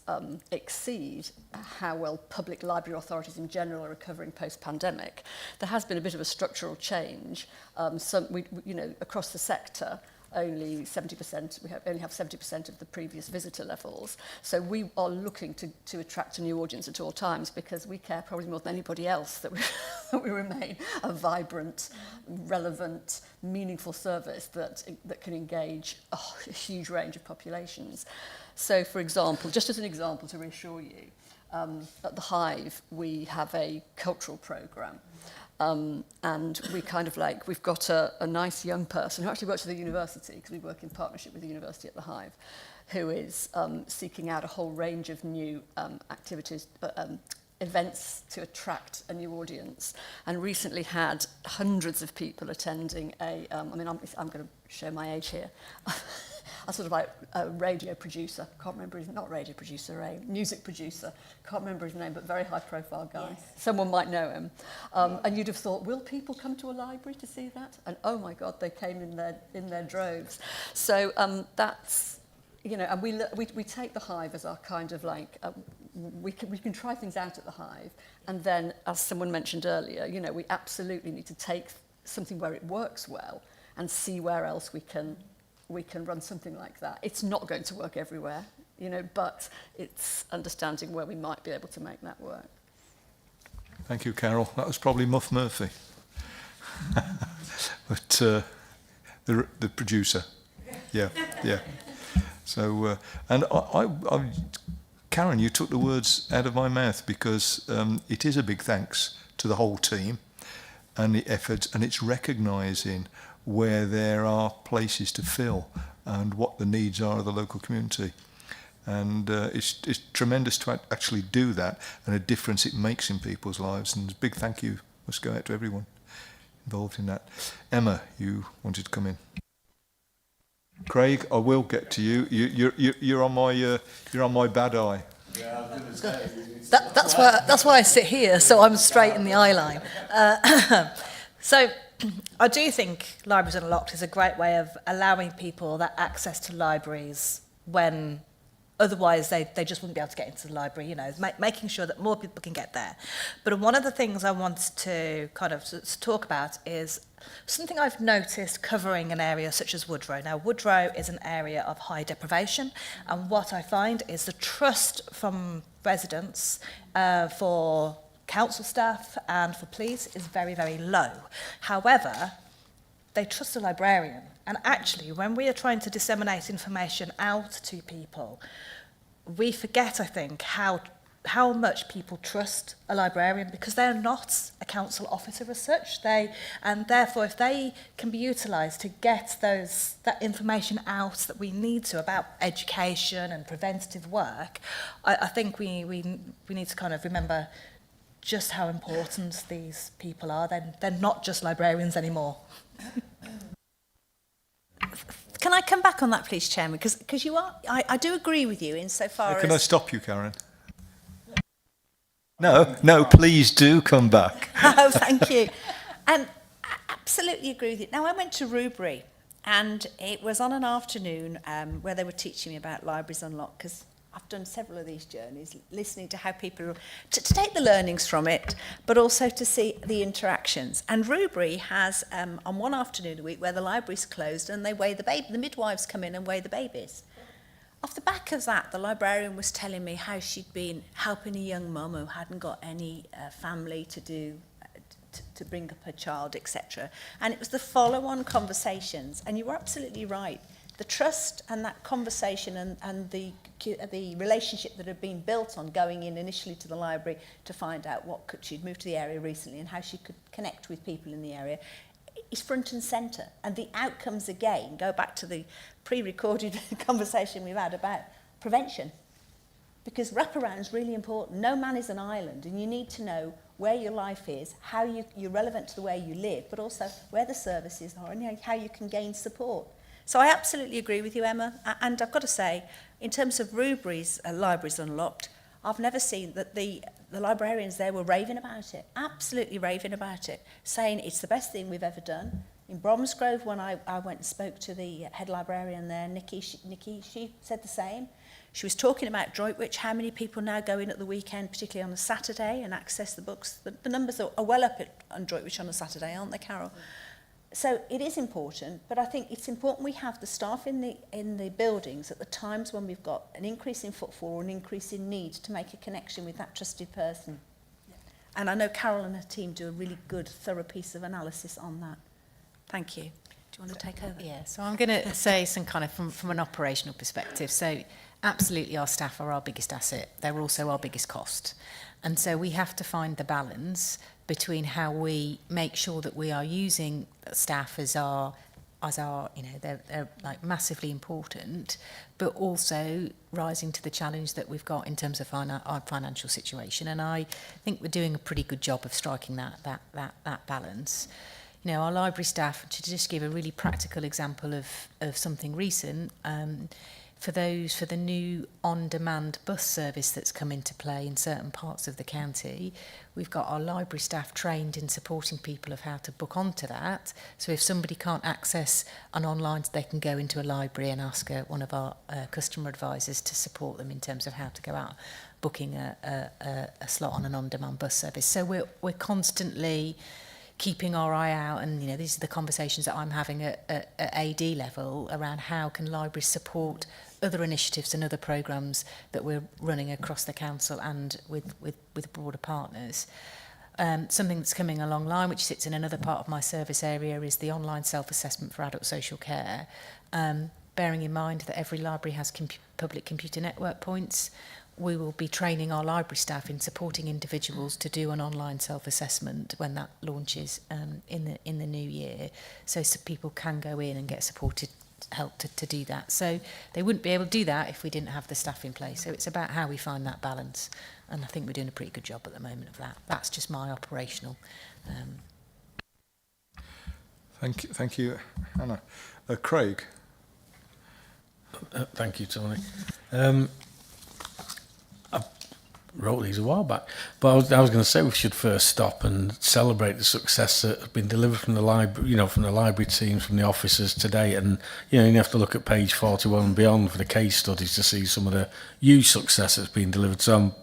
exceed how well public library authorities in general are recovering post-pandemic, there has been a bit of a structural change. Across the sector, only 70%, only have 70% of the previous visitor levels. So we are looking to attract a new audience at all times, because we care probably more than anybody else that we remain a vibrant, relevant, meaningful service that can engage a huge range of populations. So, for example, just as an example to reassure you, at the Hive we have a cultural programme. And we've got a nice young person who actually works at the university, because we work in partnership with the university at the Hive, who is seeking out a whole range of new activities, events to attract a new audience, and recently had hundreds of people attending I'm going to show my age here. A sort of like a radio producer, can't remember his, not radio producer, a music producer, can't remember his name, but very high profile guy. Yes. Someone might know him. And you'd have thought, will people come to a library to see that? And oh my God, they came in their droves. So that's, and we take the Hive as our kind of like, we can try things out at the Hive. And then, as someone mentioned earlier, we absolutely need to take something where it works well and see where else we can run something like that. It's not going to work everywhere, but it's understanding where we might be able to make that work. Thank you, Carol. That was probably Muff Murphy. But the producer. Yeah. So, and I Karen, you took the words out of my mouth, because it is a big thanks to the whole team and the efforts, and it's recognising where there are places to fill and what the needs are of the local community. And it's tremendous to actually do that, and a difference it makes in people's lives. And a big thank you must go out to everyone involved in that. Emma, you wanted to come in. Craig, I will get to you. You're on my bad eye. Yeah, I was going to say. That's why I sit here, so I'm straight in the eye line. So I do think Libraries Unlocked is a great way of allowing people that access to libraries when otherwise they just wouldn't be able to get into the library, making sure that more people can get there. But one of the things I want to kind of talk about is something I've noticed covering an area such as Woodrow. Now, Woodrow is an area of high deprivation, and what I find is the trust from residents for council staff and for police is very, very low. However, they trust a librarian. And actually, when we are trying to disseminate information out to people, we forget, I think, how much people trust a librarian, because they're not a council officer as such. And therefore, if they can be utilised to get that information out that we need to about education and preventative work, I think we need to kind of remember just how important these people are. They're not just librarians anymore. Can I come back on that, please, Chairman? Because you are, I do agree with you insofar as... Can I stop you, Karen? No, please do come back. Oh, thank you. I absolutely agree with you. Now, I went to Rubery, and it was on an afternoon where they were teaching me about Libraries Unlocked, because I've done several of these journeys, listening to how people, to take the learnings from it, but also to see the interactions. And Rubery has, on one afternoon a week, where the library's closed and they weigh the baby, the midwives come in and weigh the babies. Off the back of that, the librarian was telling me how she'd been helping a young mum who hadn't got any family to bring up her child, etc. And it was the follow-on conversations, and you were absolutely right. The trust and that conversation and the relationship that had been built on going in initially to the library to find out she'd moved to the area recently and how she could connect with people in the area is front and centre. And the outcomes, again, go back to the pre-recorded conversation we've had about prevention. Because wraparound is really important. No man is an island, and you need to know where your life is, how you're relevant to the way you live, but also where the services are and how you can gain support. So I absolutely agree with you, Emma. And I've got to say, in terms of Rubery's Libraries Unlocked, I've never seen that the librarians there were raving about it, absolutely raving about it, saying it's the best thing we've ever done. In Bromsgrove, when I went and spoke to the head librarian there, Nikki, she said the same. She was talking about Droitwich, how many people now go in at the weekend, particularly on a Saturday, and access the books. The numbers are well up on Droitwich on a Saturday, aren't they, Carol? So it is important, but I think it's important we have the staff in the buildings at the times when we've got an increase in footfall or an increase in need to make a connection with that trusted person. Yeah. And I know Carol and her team do a really good, thorough piece of analysis on that. Thank you. Do you want to take over? Yeah, so I'm going to say some kind of from an operational perspective. So absolutely our staff are our biggest asset. They're also our biggest cost. And so we have to find the balance between how we make sure that we are using staff as our they're like massively important, but also rising to the challenge that we've got in terms of our financial situation. And I think we're doing a pretty good job of striking that balance. You know, our library staff, to just give a really practical example of something recent, for the new on-demand bus service that's come into play in certain parts of the county, we've got our library staff trained in supporting people of how to book onto that. So if somebody can't access an online, they can go into a library and ask one of our customer advisors to support them in terms of how to go out booking a slot on an on-demand bus service. So we're constantly keeping our eye out, and you know, these are the conversations that I'm having at AD level around how can libraries support other initiatives and other programmes that we're running across the council and with broader partners. Something that's coming along line, which sits in another part of my service area, is the online self-assessment for adult social care. Bearing in mind that every library has public computer network points, we will be training our library staff in supporting individuals to do an online self-assessment when that launches in the new year, so people can go in and get supported help to do that. So they wouldn't be able to do that if we didn't have the staff in place. So it's about how we find that balance, and I think we're doing a pretty good job at the moment of that. That's just my operational. Thank you, Hannah. Craig. Thank you, Tony. I wrote these a while back, but I was going to say we should first stop and celebrate the success that has been delivered from the library, you know, from the library teams, from the officers today. And you know, you have to look at page 41 and beyond for the case studies to see some of the huge success that's been delivered. So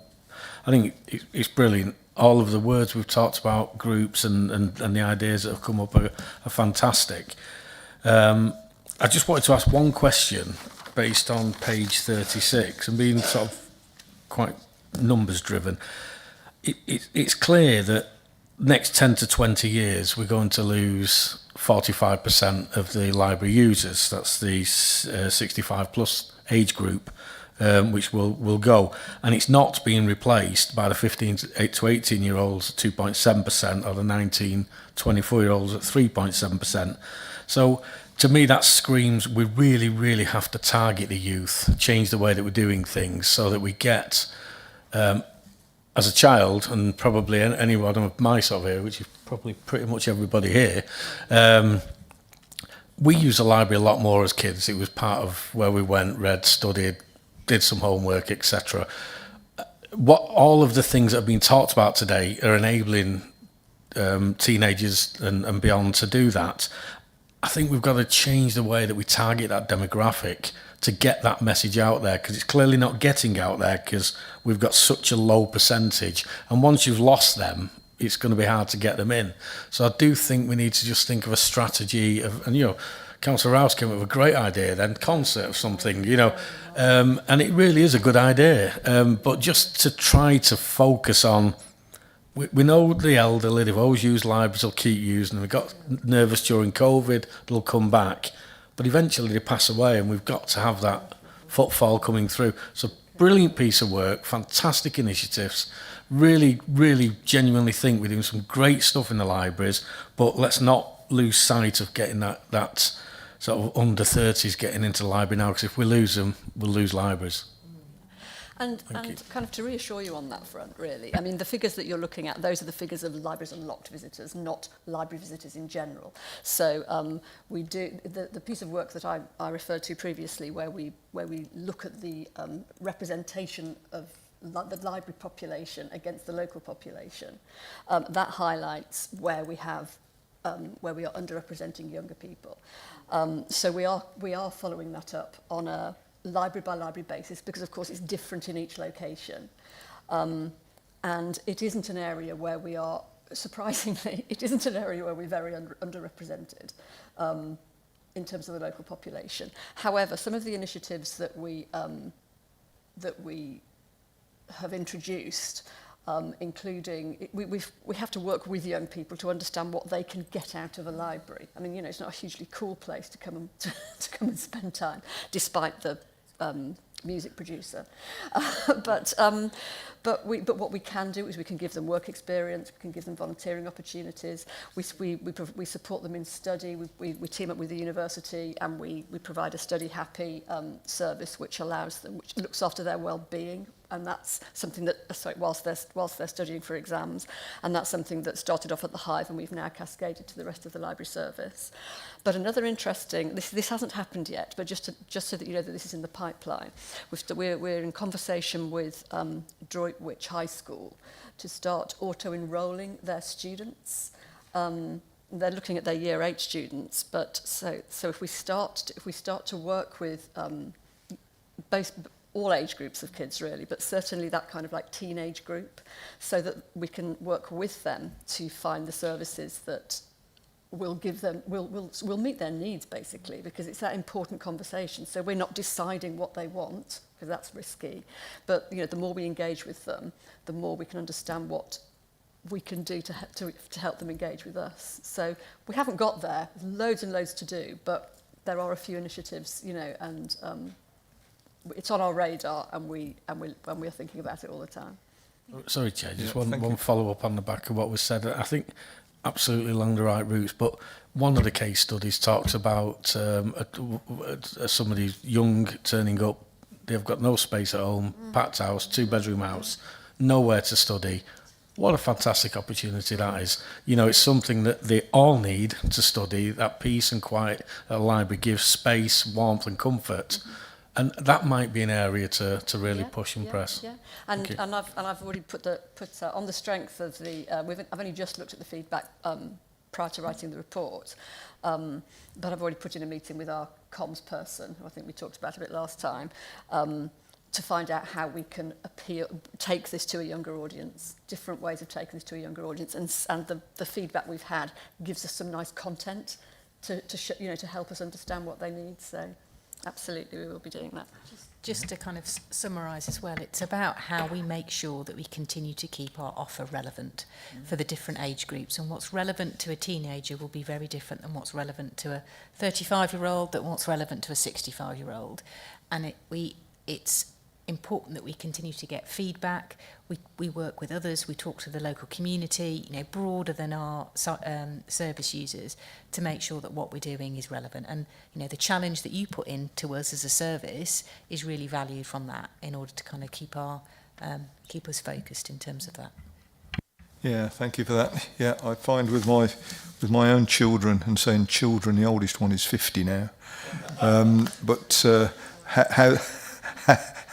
I think it's brilliant. All of the words we've talked about, groups and the ideas that have come up are fantastic. I just wanted to ask one question based on page 36 and being sort of quite numbers driven. It's clear that next 10 to 20 years we're going to lose 45% of the library users. That's the 65 plus age group, which will go, and it's not being replaced by the 15 to 18 year olds at 2.7% or the 19 24 year olds at 3.7%. So to me, that screams we really have to target the youth, change the way that we're doing things so that we get, as a child, and probably anyone of my sort of age, which is probably pretty much everybody here, we used the library a lot more as kids. It was part of where we went, read, studied, did some homework, etc. What all of the things that have been talked about today are enabling teenagers and beyond to do that. I think we've got to change the way that we target that demographic to get that message out there, because it's clearly not getting out there because we've got such a low percentage. And once you've lost them, it's going to be hard to get them in. So I do think we need to just think of a strategy of, and you know, Councillor Rouse came up with a great idea then, concert of something, you know, and it really is a good idea. But just to try to focus on, we know the elderly, they've always used libraries, they'll keep using them. We got nervous during COVID, they'll come back. But eventually they pass away, and we've got to have that footfall coming through. So brilliant piece of work, fantastic initiatives. Really genuinely think we're doing some great stuff in the libraries, but let's not lose sight of getting that sort of under 30s getting into the library now, because if we lose them, we'll lose libraries. And kind of to reassure you on that front, really, I mean, the figures that you're looking at, those are the figures of libraries unlocked visitors, not library visitors in general. So we do, the piece of work that I referred to previously, where we look at the representation of the library population against the local population, that highlights where we are underrepresenting younger people. So we are following that up on a library by library basis, because of course it's different in each location, and it isn't an area where we are, surprisingly, it isn't an area where we're very underrepresented in terms of the local population. However, some of the initiatives that we have introduced, including we have to work with young people to understand what they can get out of a library. I mean, you know, it's not a hugely cool place to come and spend time, despite the music producer. But what we can do is we can give them work experience, we can give them volunteering opportunities, we support them in study, we team up with the university, and we provide a study happy service which allows them, which looks after their well-being. And that's something that, whilst they're studying for exams, and that's something that started off at the Hive and we've now cascaded to the rest of the library service. But another interesting, this hasn't happened yet, but just so that you know that this is in the pipeline, we're in conversation with Droitwich High School to start auto-enrolling their students. They're looking at their Year 8 students, but so if we start to work with both all age groups of kids really, but certainly that kind of like teenage group, so that we can work with them to find the services that will give them, will meet their needs basically, because it's that important conversation. So we're not deciding what they want, because that's risky, but you know, the more we engage with them, the more we can understand what we can do to help them engage with us. So we haven't got there, there's loads and loads to do, but there are a few initiatives, you know, and it's on our radar, and we're thinking about it all the time. Sorry, Chair, just one follow-up on the back of what was said. I think absolutely along the right routes, but one of the case studies talks about somebody young turning up, they've got no space at home, packed house, 2-bedroom house, nowhere to study. What a fantastic opportunity that is. You know, it's something that they all need to study. That peace and quiet at a library gives space, warmth and comfort. And that might be an area to really push and press. Yeah. And I've already put on the strength of the I've only just looked at the feedback prior to writing the report, but I've already put in a meeting with our comms person, who I think we talked about a bit last time, to find out how we can take this to a younger audience, different ways of taking this to a younger audience, and the feedback we've had gives us some nice content to help us understand what they need. So. Absolutely, we will be doing that. Just to kind of summarise as well, it's about how we make sure that we continue to keep our offer relevant for the different age groups. And what's relevant to a teenager will be very different than what's relevant to a 35-year-old, than what's relevant to a 65-year-old. And it's important that we continue to get feedback. We work with others, we talk to the local community, you know, broader than our service users, to make sure that what we're doing is relevant. And you know, the challenge that you put in to us as a service is really valued from that, in order to kind of keep us focused in terms of that. Yeah, thank you for that. Yeah, I find with my own children, and saying children, the oldest one is 50 now, but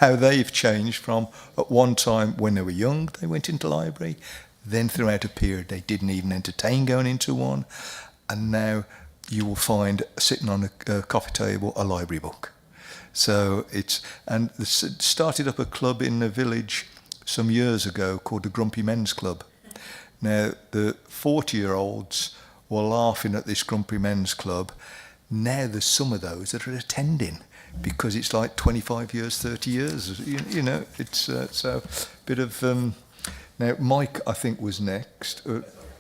how they've changed from, at one time when they were young, they went into library, then throughout a period they didn't even entertain going into one, and now you will find sitting on a coffee table a library book. So started up a club in the village some years ago called the Grumpy Men's Club. Now the 40-year-olds were laughing at this Grumpy Men's Club. Now there's some of those that are attending, because it's like 25 years, 30 years, you know, it's so a bit of... now, Mike, I think, was next.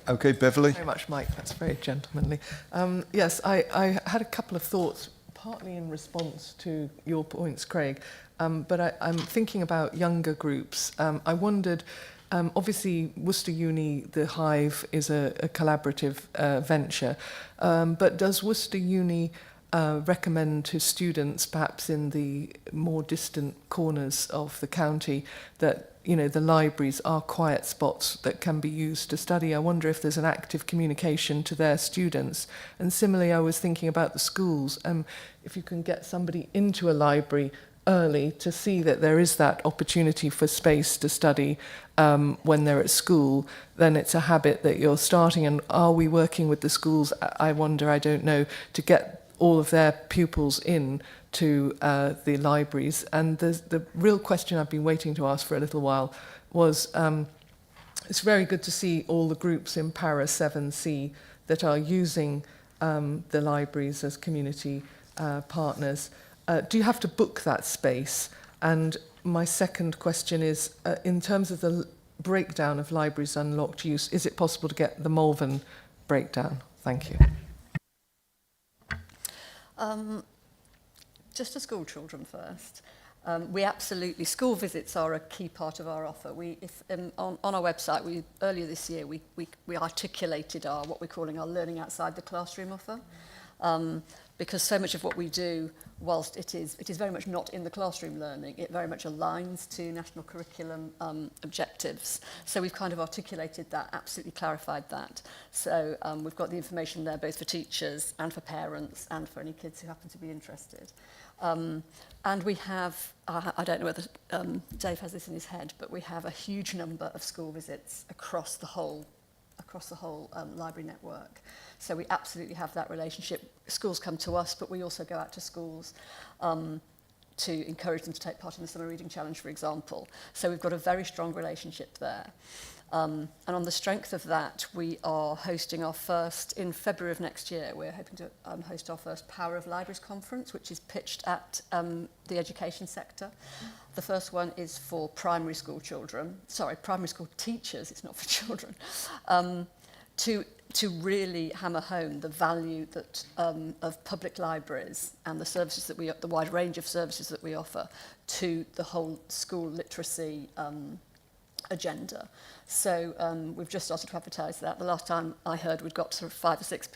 Okay, Beverly? Very much, Mike, that's very gentlemanly. Yes, I had a couple of thoughts, partly in response to your points, Craig, but I'm thinking about younger groups. I wondered, obviously, Worcester Uni, the Hive, is a collaborative venture, but does Worcester Uni recommend to students, perhaps in the more distant corners of the county, that the libraries are quiet spots that can be used to study. I wonder if there's an active communication to their students. And similarly, I was thinking about the schools. If you can get somebody into a library early to see that there is that opportunity for space to study when they're at school, then it's a habit that you're starting. And are we working with the schools, I wonder, I don't know, to get all of their pupils in to the libraries? And the real question I've been waiting to ask for a little while was, it's very good to see all the groups in Para 7C that are using the libraries as community partners. Do you have to book that space? And my second question is, in terms of the breakdown of libraries unlocked use, is it possible to get the Malvern breakdown? Thank you. Just to school children first. We absolutely, school visits are a key part of our offer. On our website, earlier this year, we articulated what we're calling our learning outside the classroom offer. Because so much of what we do, whilst it is very much not in the classroom learning, it very much aligns to national curriculum objectives. So we've kind of articulated that, absolutely clarified that. So we've got the information there both for teachers and for parents and for any kids who happen to be interested. And we have, I don't know whether Dave has this in his head, but we have a huge number of school visits across the whole library network. So we absolutely have that relationship. Schools come to us, but we also go out to schools to encourage them to take part in the Summer Reading Challenge, for example. So we've got a very strong relationship there. And on the strength of that, we are hosting our first, in February of next year, we're hoping to host our first Power of Libraries conference, which is pitched at the education sector. The first one is for primary school teachers, it's not for children, to really hammer home the value that of public libraries and the services that the wide range of services that we offer to the whole school literacy agenda. So we've just started to advertise that. The last time I heard, we'd got sort of 5 or 6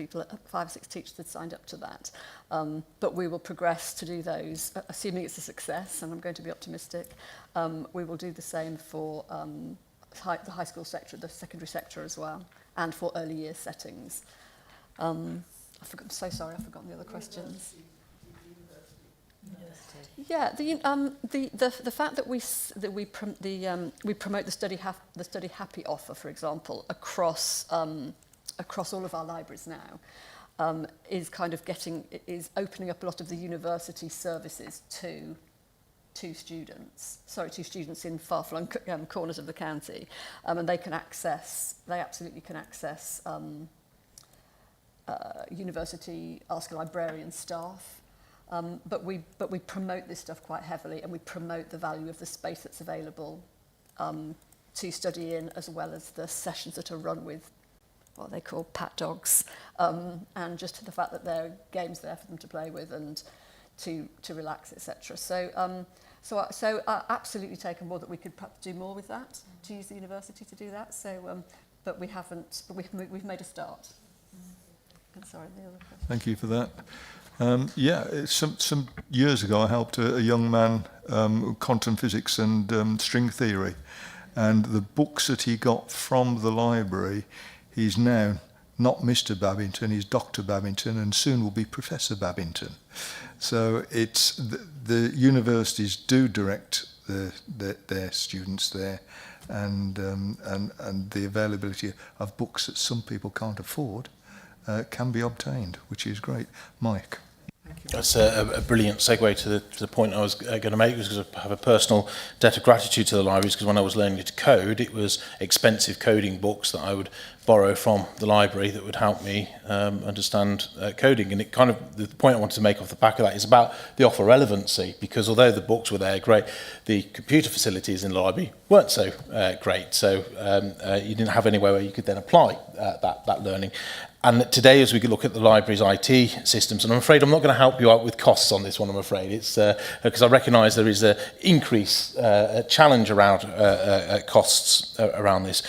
teachers had signed up to that. But we will progress to do those, assuming it's a success, and I'm going to be optimistic. We will do the same for the high school sector, the secondary sector as well, and for early year settings. I'm so sorry, I've forgotten the other questions. Yeah, the fact that we promote the Study Happy offer, for example, across all of our libraries now, is kind of opening up a lot of the university services to students in far-flung corners of the county, and they absolutely can access university Ask a Librarian staff. But we promote this stuff quite heavily, and we promote the value of the space that's available to study in, as well as the sessions that are run with what they call pat dogs, and just the fact that there are games there for them to play with and to relax, etc. So I absolutely take on board that we could perhaps do more with that, to use the university to do that. So, but we haven't. But we've made a start. Sorry, the other question. Thank you for that. Some years ago I helped a young man quantum physics and string theory, and the books that he got from the library, he's now not Mr. Babington, he's Dr. Babington, and soon will be Professor Babington. So it's the universities do direct their students there, and the availability of books that some people can't afford can be obtained, which is great. Mike. That's a brilliant segue to the point I was going to make, because I have a personal debt of gratitude to the libraries, because when I was learning to code, it was expensive coding books that I would borrow from the library that would help me understand coding. And it kind of, the point I wanted to make off the back of that is about the offer relevancy, because although the books were there, great, the computer facilities in the library weren't so great. So you didn't have anywhere where you could then apply that learning. And today, as we look at the library's IT systems, and I'm afraid I'm not going to help you out with costs on this one, I'm afraid. It's because I recognise there is an increase, a challenge around costs around this.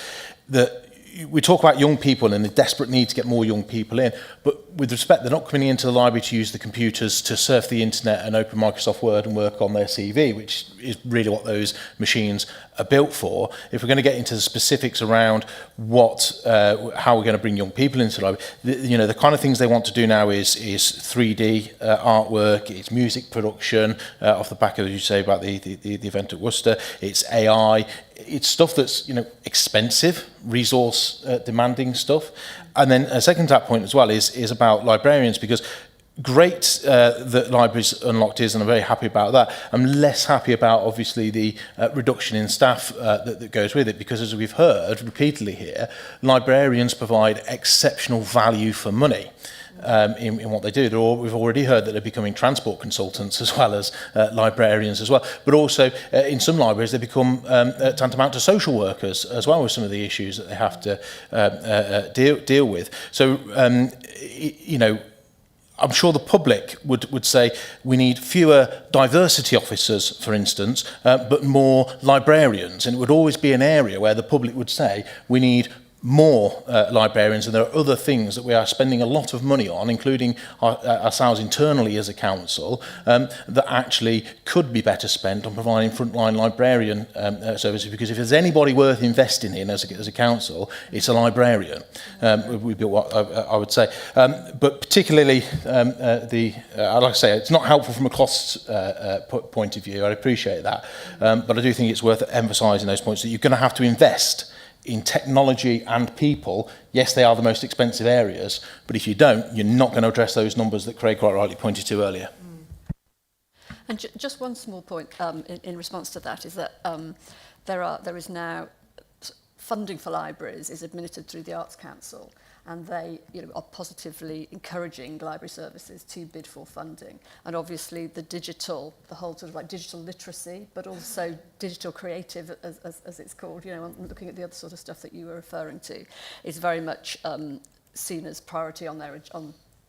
We talk about young people and the desperate need to get more young people in, but with respect, they're not coming into the library to use the computers to surf the internet and open Microsoft Word and work on their CV, which is really what those machines are built for. If we're going to get into the specifics around how we're going to bring young people into the library, the kind of things they want to do now is 3D artwork, it's music production, off the back of, as you say, about the event at Worcester, it's AI, it's stuff that's expensive, resource demanding stuff. And then a second to that point as well is about librarians, because great that libraries unlocked is, and I'm very happy about that. I'm less happy about obviously the reduction in staff that goes with it, because as we've heard repeatedly here, librarians provide exceptional value for money. In what they do. We've already heard that they're becoming transport consultants as well as librarians as well. But also, in some libraries, they become tantamount to social workers as well, with some of the issues that they have to deal with. So, I'm sure the public would say we need fewer diversity officers, for instance, but more librarians. And it would always be an area where the public would say we need more librarians, and there are other things that we are spending a lot of money on, including ourselves internally as a council, that actually could be better spent on providing frontline librarian services, because if there's anybody worth investing in as a council, it's a librarian. Would be what I would say. But particularly, like I say, it's not helpful from a cost point of view. I appreciate that. But I do think it's worth emphasising those points, that you're going to have to invest in technology and people. Yes, they are the most expensive areas, but if you don't, you're not going to address those numbers that Craig quite rightly pointed to earlier. And just one small point in response to that is that there is now funding for libraries is administered through the Arts Council, and they are positively encouraging library services to bid for funding. And obviously the whole sort of like digital literacy, but also digital creative, as it's called, looking at the other sort of stuff that you were referring to, is very much seen as priority on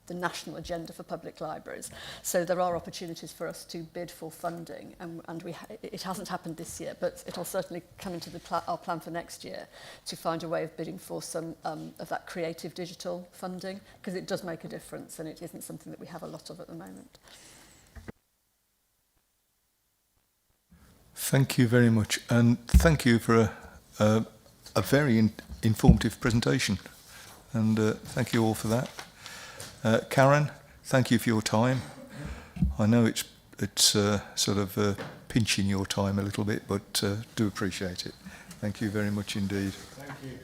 the national agenda for public libraries. So there are opportunities for us to bid for funding, and it hasn't happened this year, but it'll certainly come into our plan for next year to find a way of bidding for some of that creative digital funding, because it does make a difference, and it isn't something that we have a lot of at the moment. Thank you very much, and thank you for a very informative presentation, and thank you all for that. Karen, thank you for your time. I know it's sort of pinching your time a little bit, but do appreciate it. Thank you very much indeed. Thank you.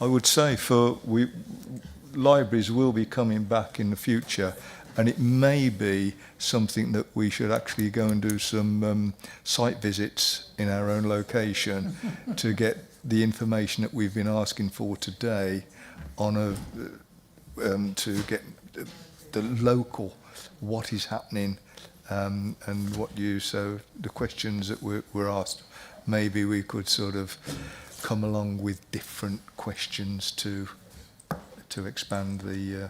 I would say libraries will be coming back in the future, and it may be something that we should actually go and do some site visits in our own location to get the information that we've been asking for today to get the local, what is happening, and so the questions that were asked, maybe we could sort of come along with different questions to expand the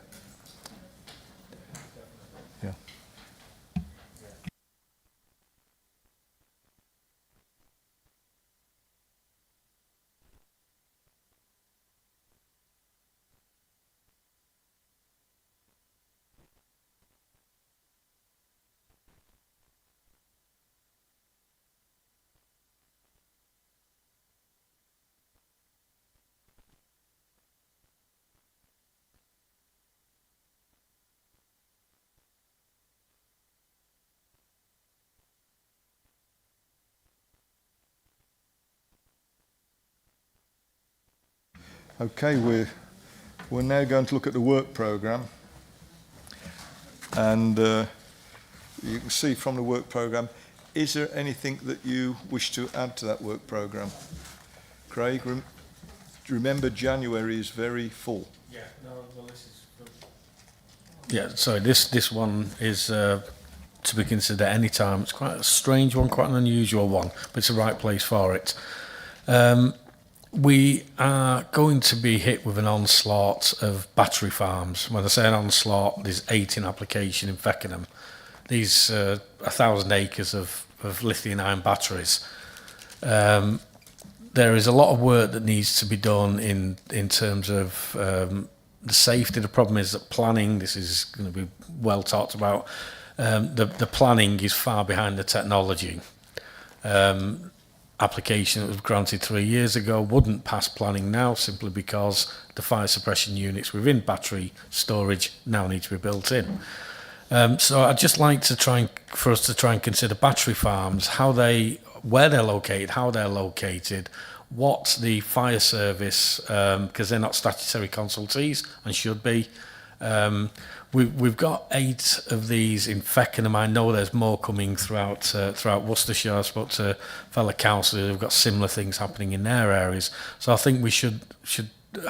Okay, we're now going to look at the work programme, and you can see from the work programme, is there anything that you wish to add to that work programme? Craig, remember January is very full. Yeah, no, well, this is... Yeah, so this one is to be considered at any time. It's quite a strange one, quite an unusual one, but it's the right place for it. We are going to be hit with an onslaught of battery farms. When I say an onslaught, there's 8 in application in Feckenham. These 1,000 acres of lithium-ion batteries. There is a lot of work that needs to be done in terms of the safety. The problem is that planning, this is going to be well talked about, the planning is far behind the technology. Application that was granted 3 years ago wouldn't pass planning now simply because the fire suppression units within battery storage now need to be built in. So I'd just like to for us to try and consider battery farms, where they're located, how they're located, what the fire service, because they're not statutory consultees and should be. We've got 8 of these in Feckenham. I know there's more coming throughout Worcestershire. I spoke to fellow councillors who've got similar things happening in their areas. So I think we should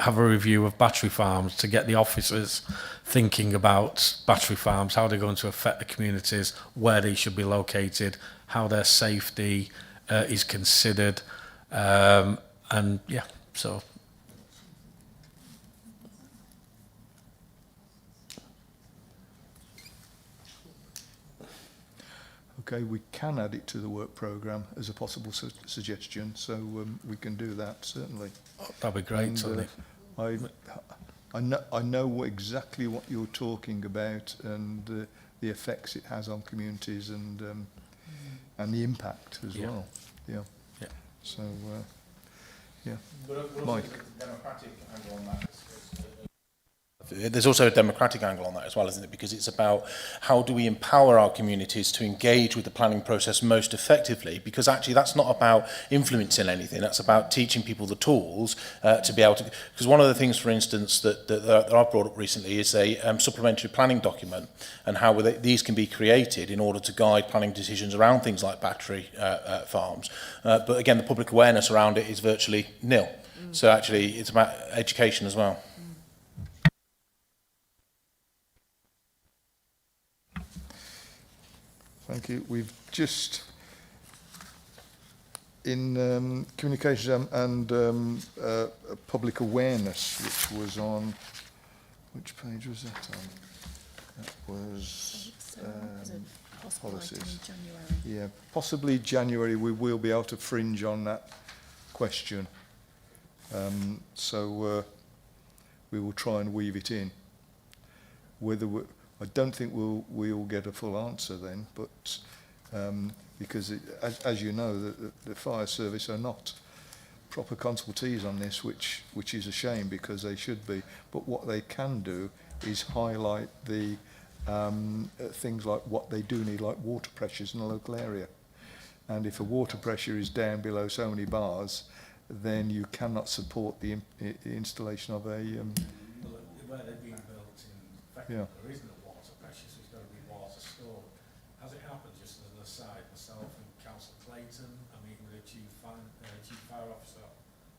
have a review of battery farms to get the officers thinking about battery farms, how they're going to affect the communities, where they should be located, how their safety is considered, and yeah, so. Okay, we can add it to the work programme as a possible suggestion, so we can do that, certainly. Oh, that'd be great, I know exactly what you're talking about and the effects it has on communities and the impact as well. Yeah. So, yeah. Mike. There's also a democratic angle on that as well, isn't it? Because it's about how do we empower our communities to engage with the planning process most effectively, because actually that's not about influencing anything, that's about teaching people the tools to be able to... Because one of the things, for instance, that I've brought up recently is a supplementary planning document and how these can be created in order to guide planning decisions around things like battery farms. But again, the public awareness around it is virtually nil. So actually it's about education as well. Thank you. We've just, in communications and public awareness, which was on, which page was that on? That was policies. Yeah, possibly January we will be able to fringe on that question. So we will try and weave it in. I don't think we'll get a full answer then, but because as you know, the fire service are not proper consultees on this, which is a shame because they should be. But what they can do is highlight the things like what they do need, like water pressures in a local area. And if a water pressure is down below so many bars, then you cannot support the installation of a. Where they're being built in fact, yeah. There isn't a water pressure, so it's got to be water stored. As it happens, just as an aside, myself and Councillor Clayton are meeting with a chief fire officer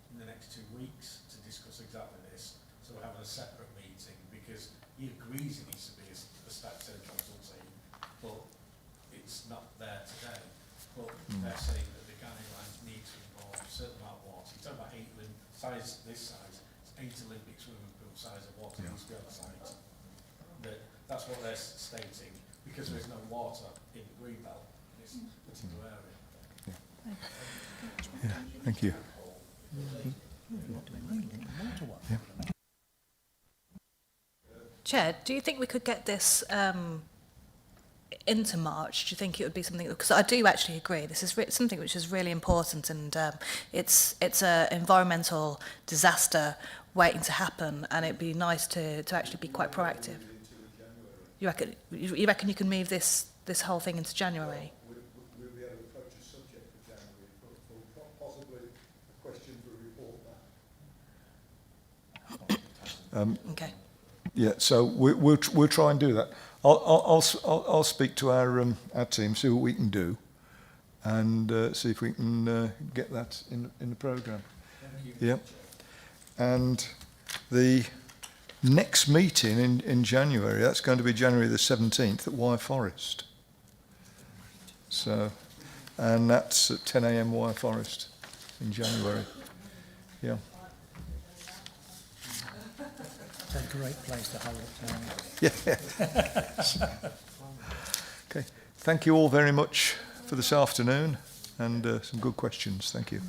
in the next 2 weeks to discuss exactly this. So we're having a separate meeting because he agrees it needs to be a statutory consultancy, but it's not there today. But they're saying that the guidelines need to involve a certain amount of water. You're talking about 8 size, this size, it's 8 Olympic swimming pool size of water needs to be on the site. That's what they're stating, because there's no water in the green belt in this particular area. Yeah, thank you. Yeah. Chair, do you think we could get this into March? Do you think it would be something, because I do actually agree, this is something which is really important, and it's an environmental disaster waiting to happen, and it'd be nice to actually be quite proactive. You reckon you can move this whole thing into January? We'll be able to approach a subject for January, but possibly a question for a report back. Okay. Yeah, so we'll try and do that. I'll speak to our team, see what we can do, and see if we can get that in the programme. Yeah, and the next meeting in January, that's going to be January the 17th at Wyre Forest. So, and that's at 10 a.m. Wyre Forest in January. Yeah. It's a great place to hold it down. Yeah. Okay. Thank you all very much for this afternoon and some good questions. Thank you.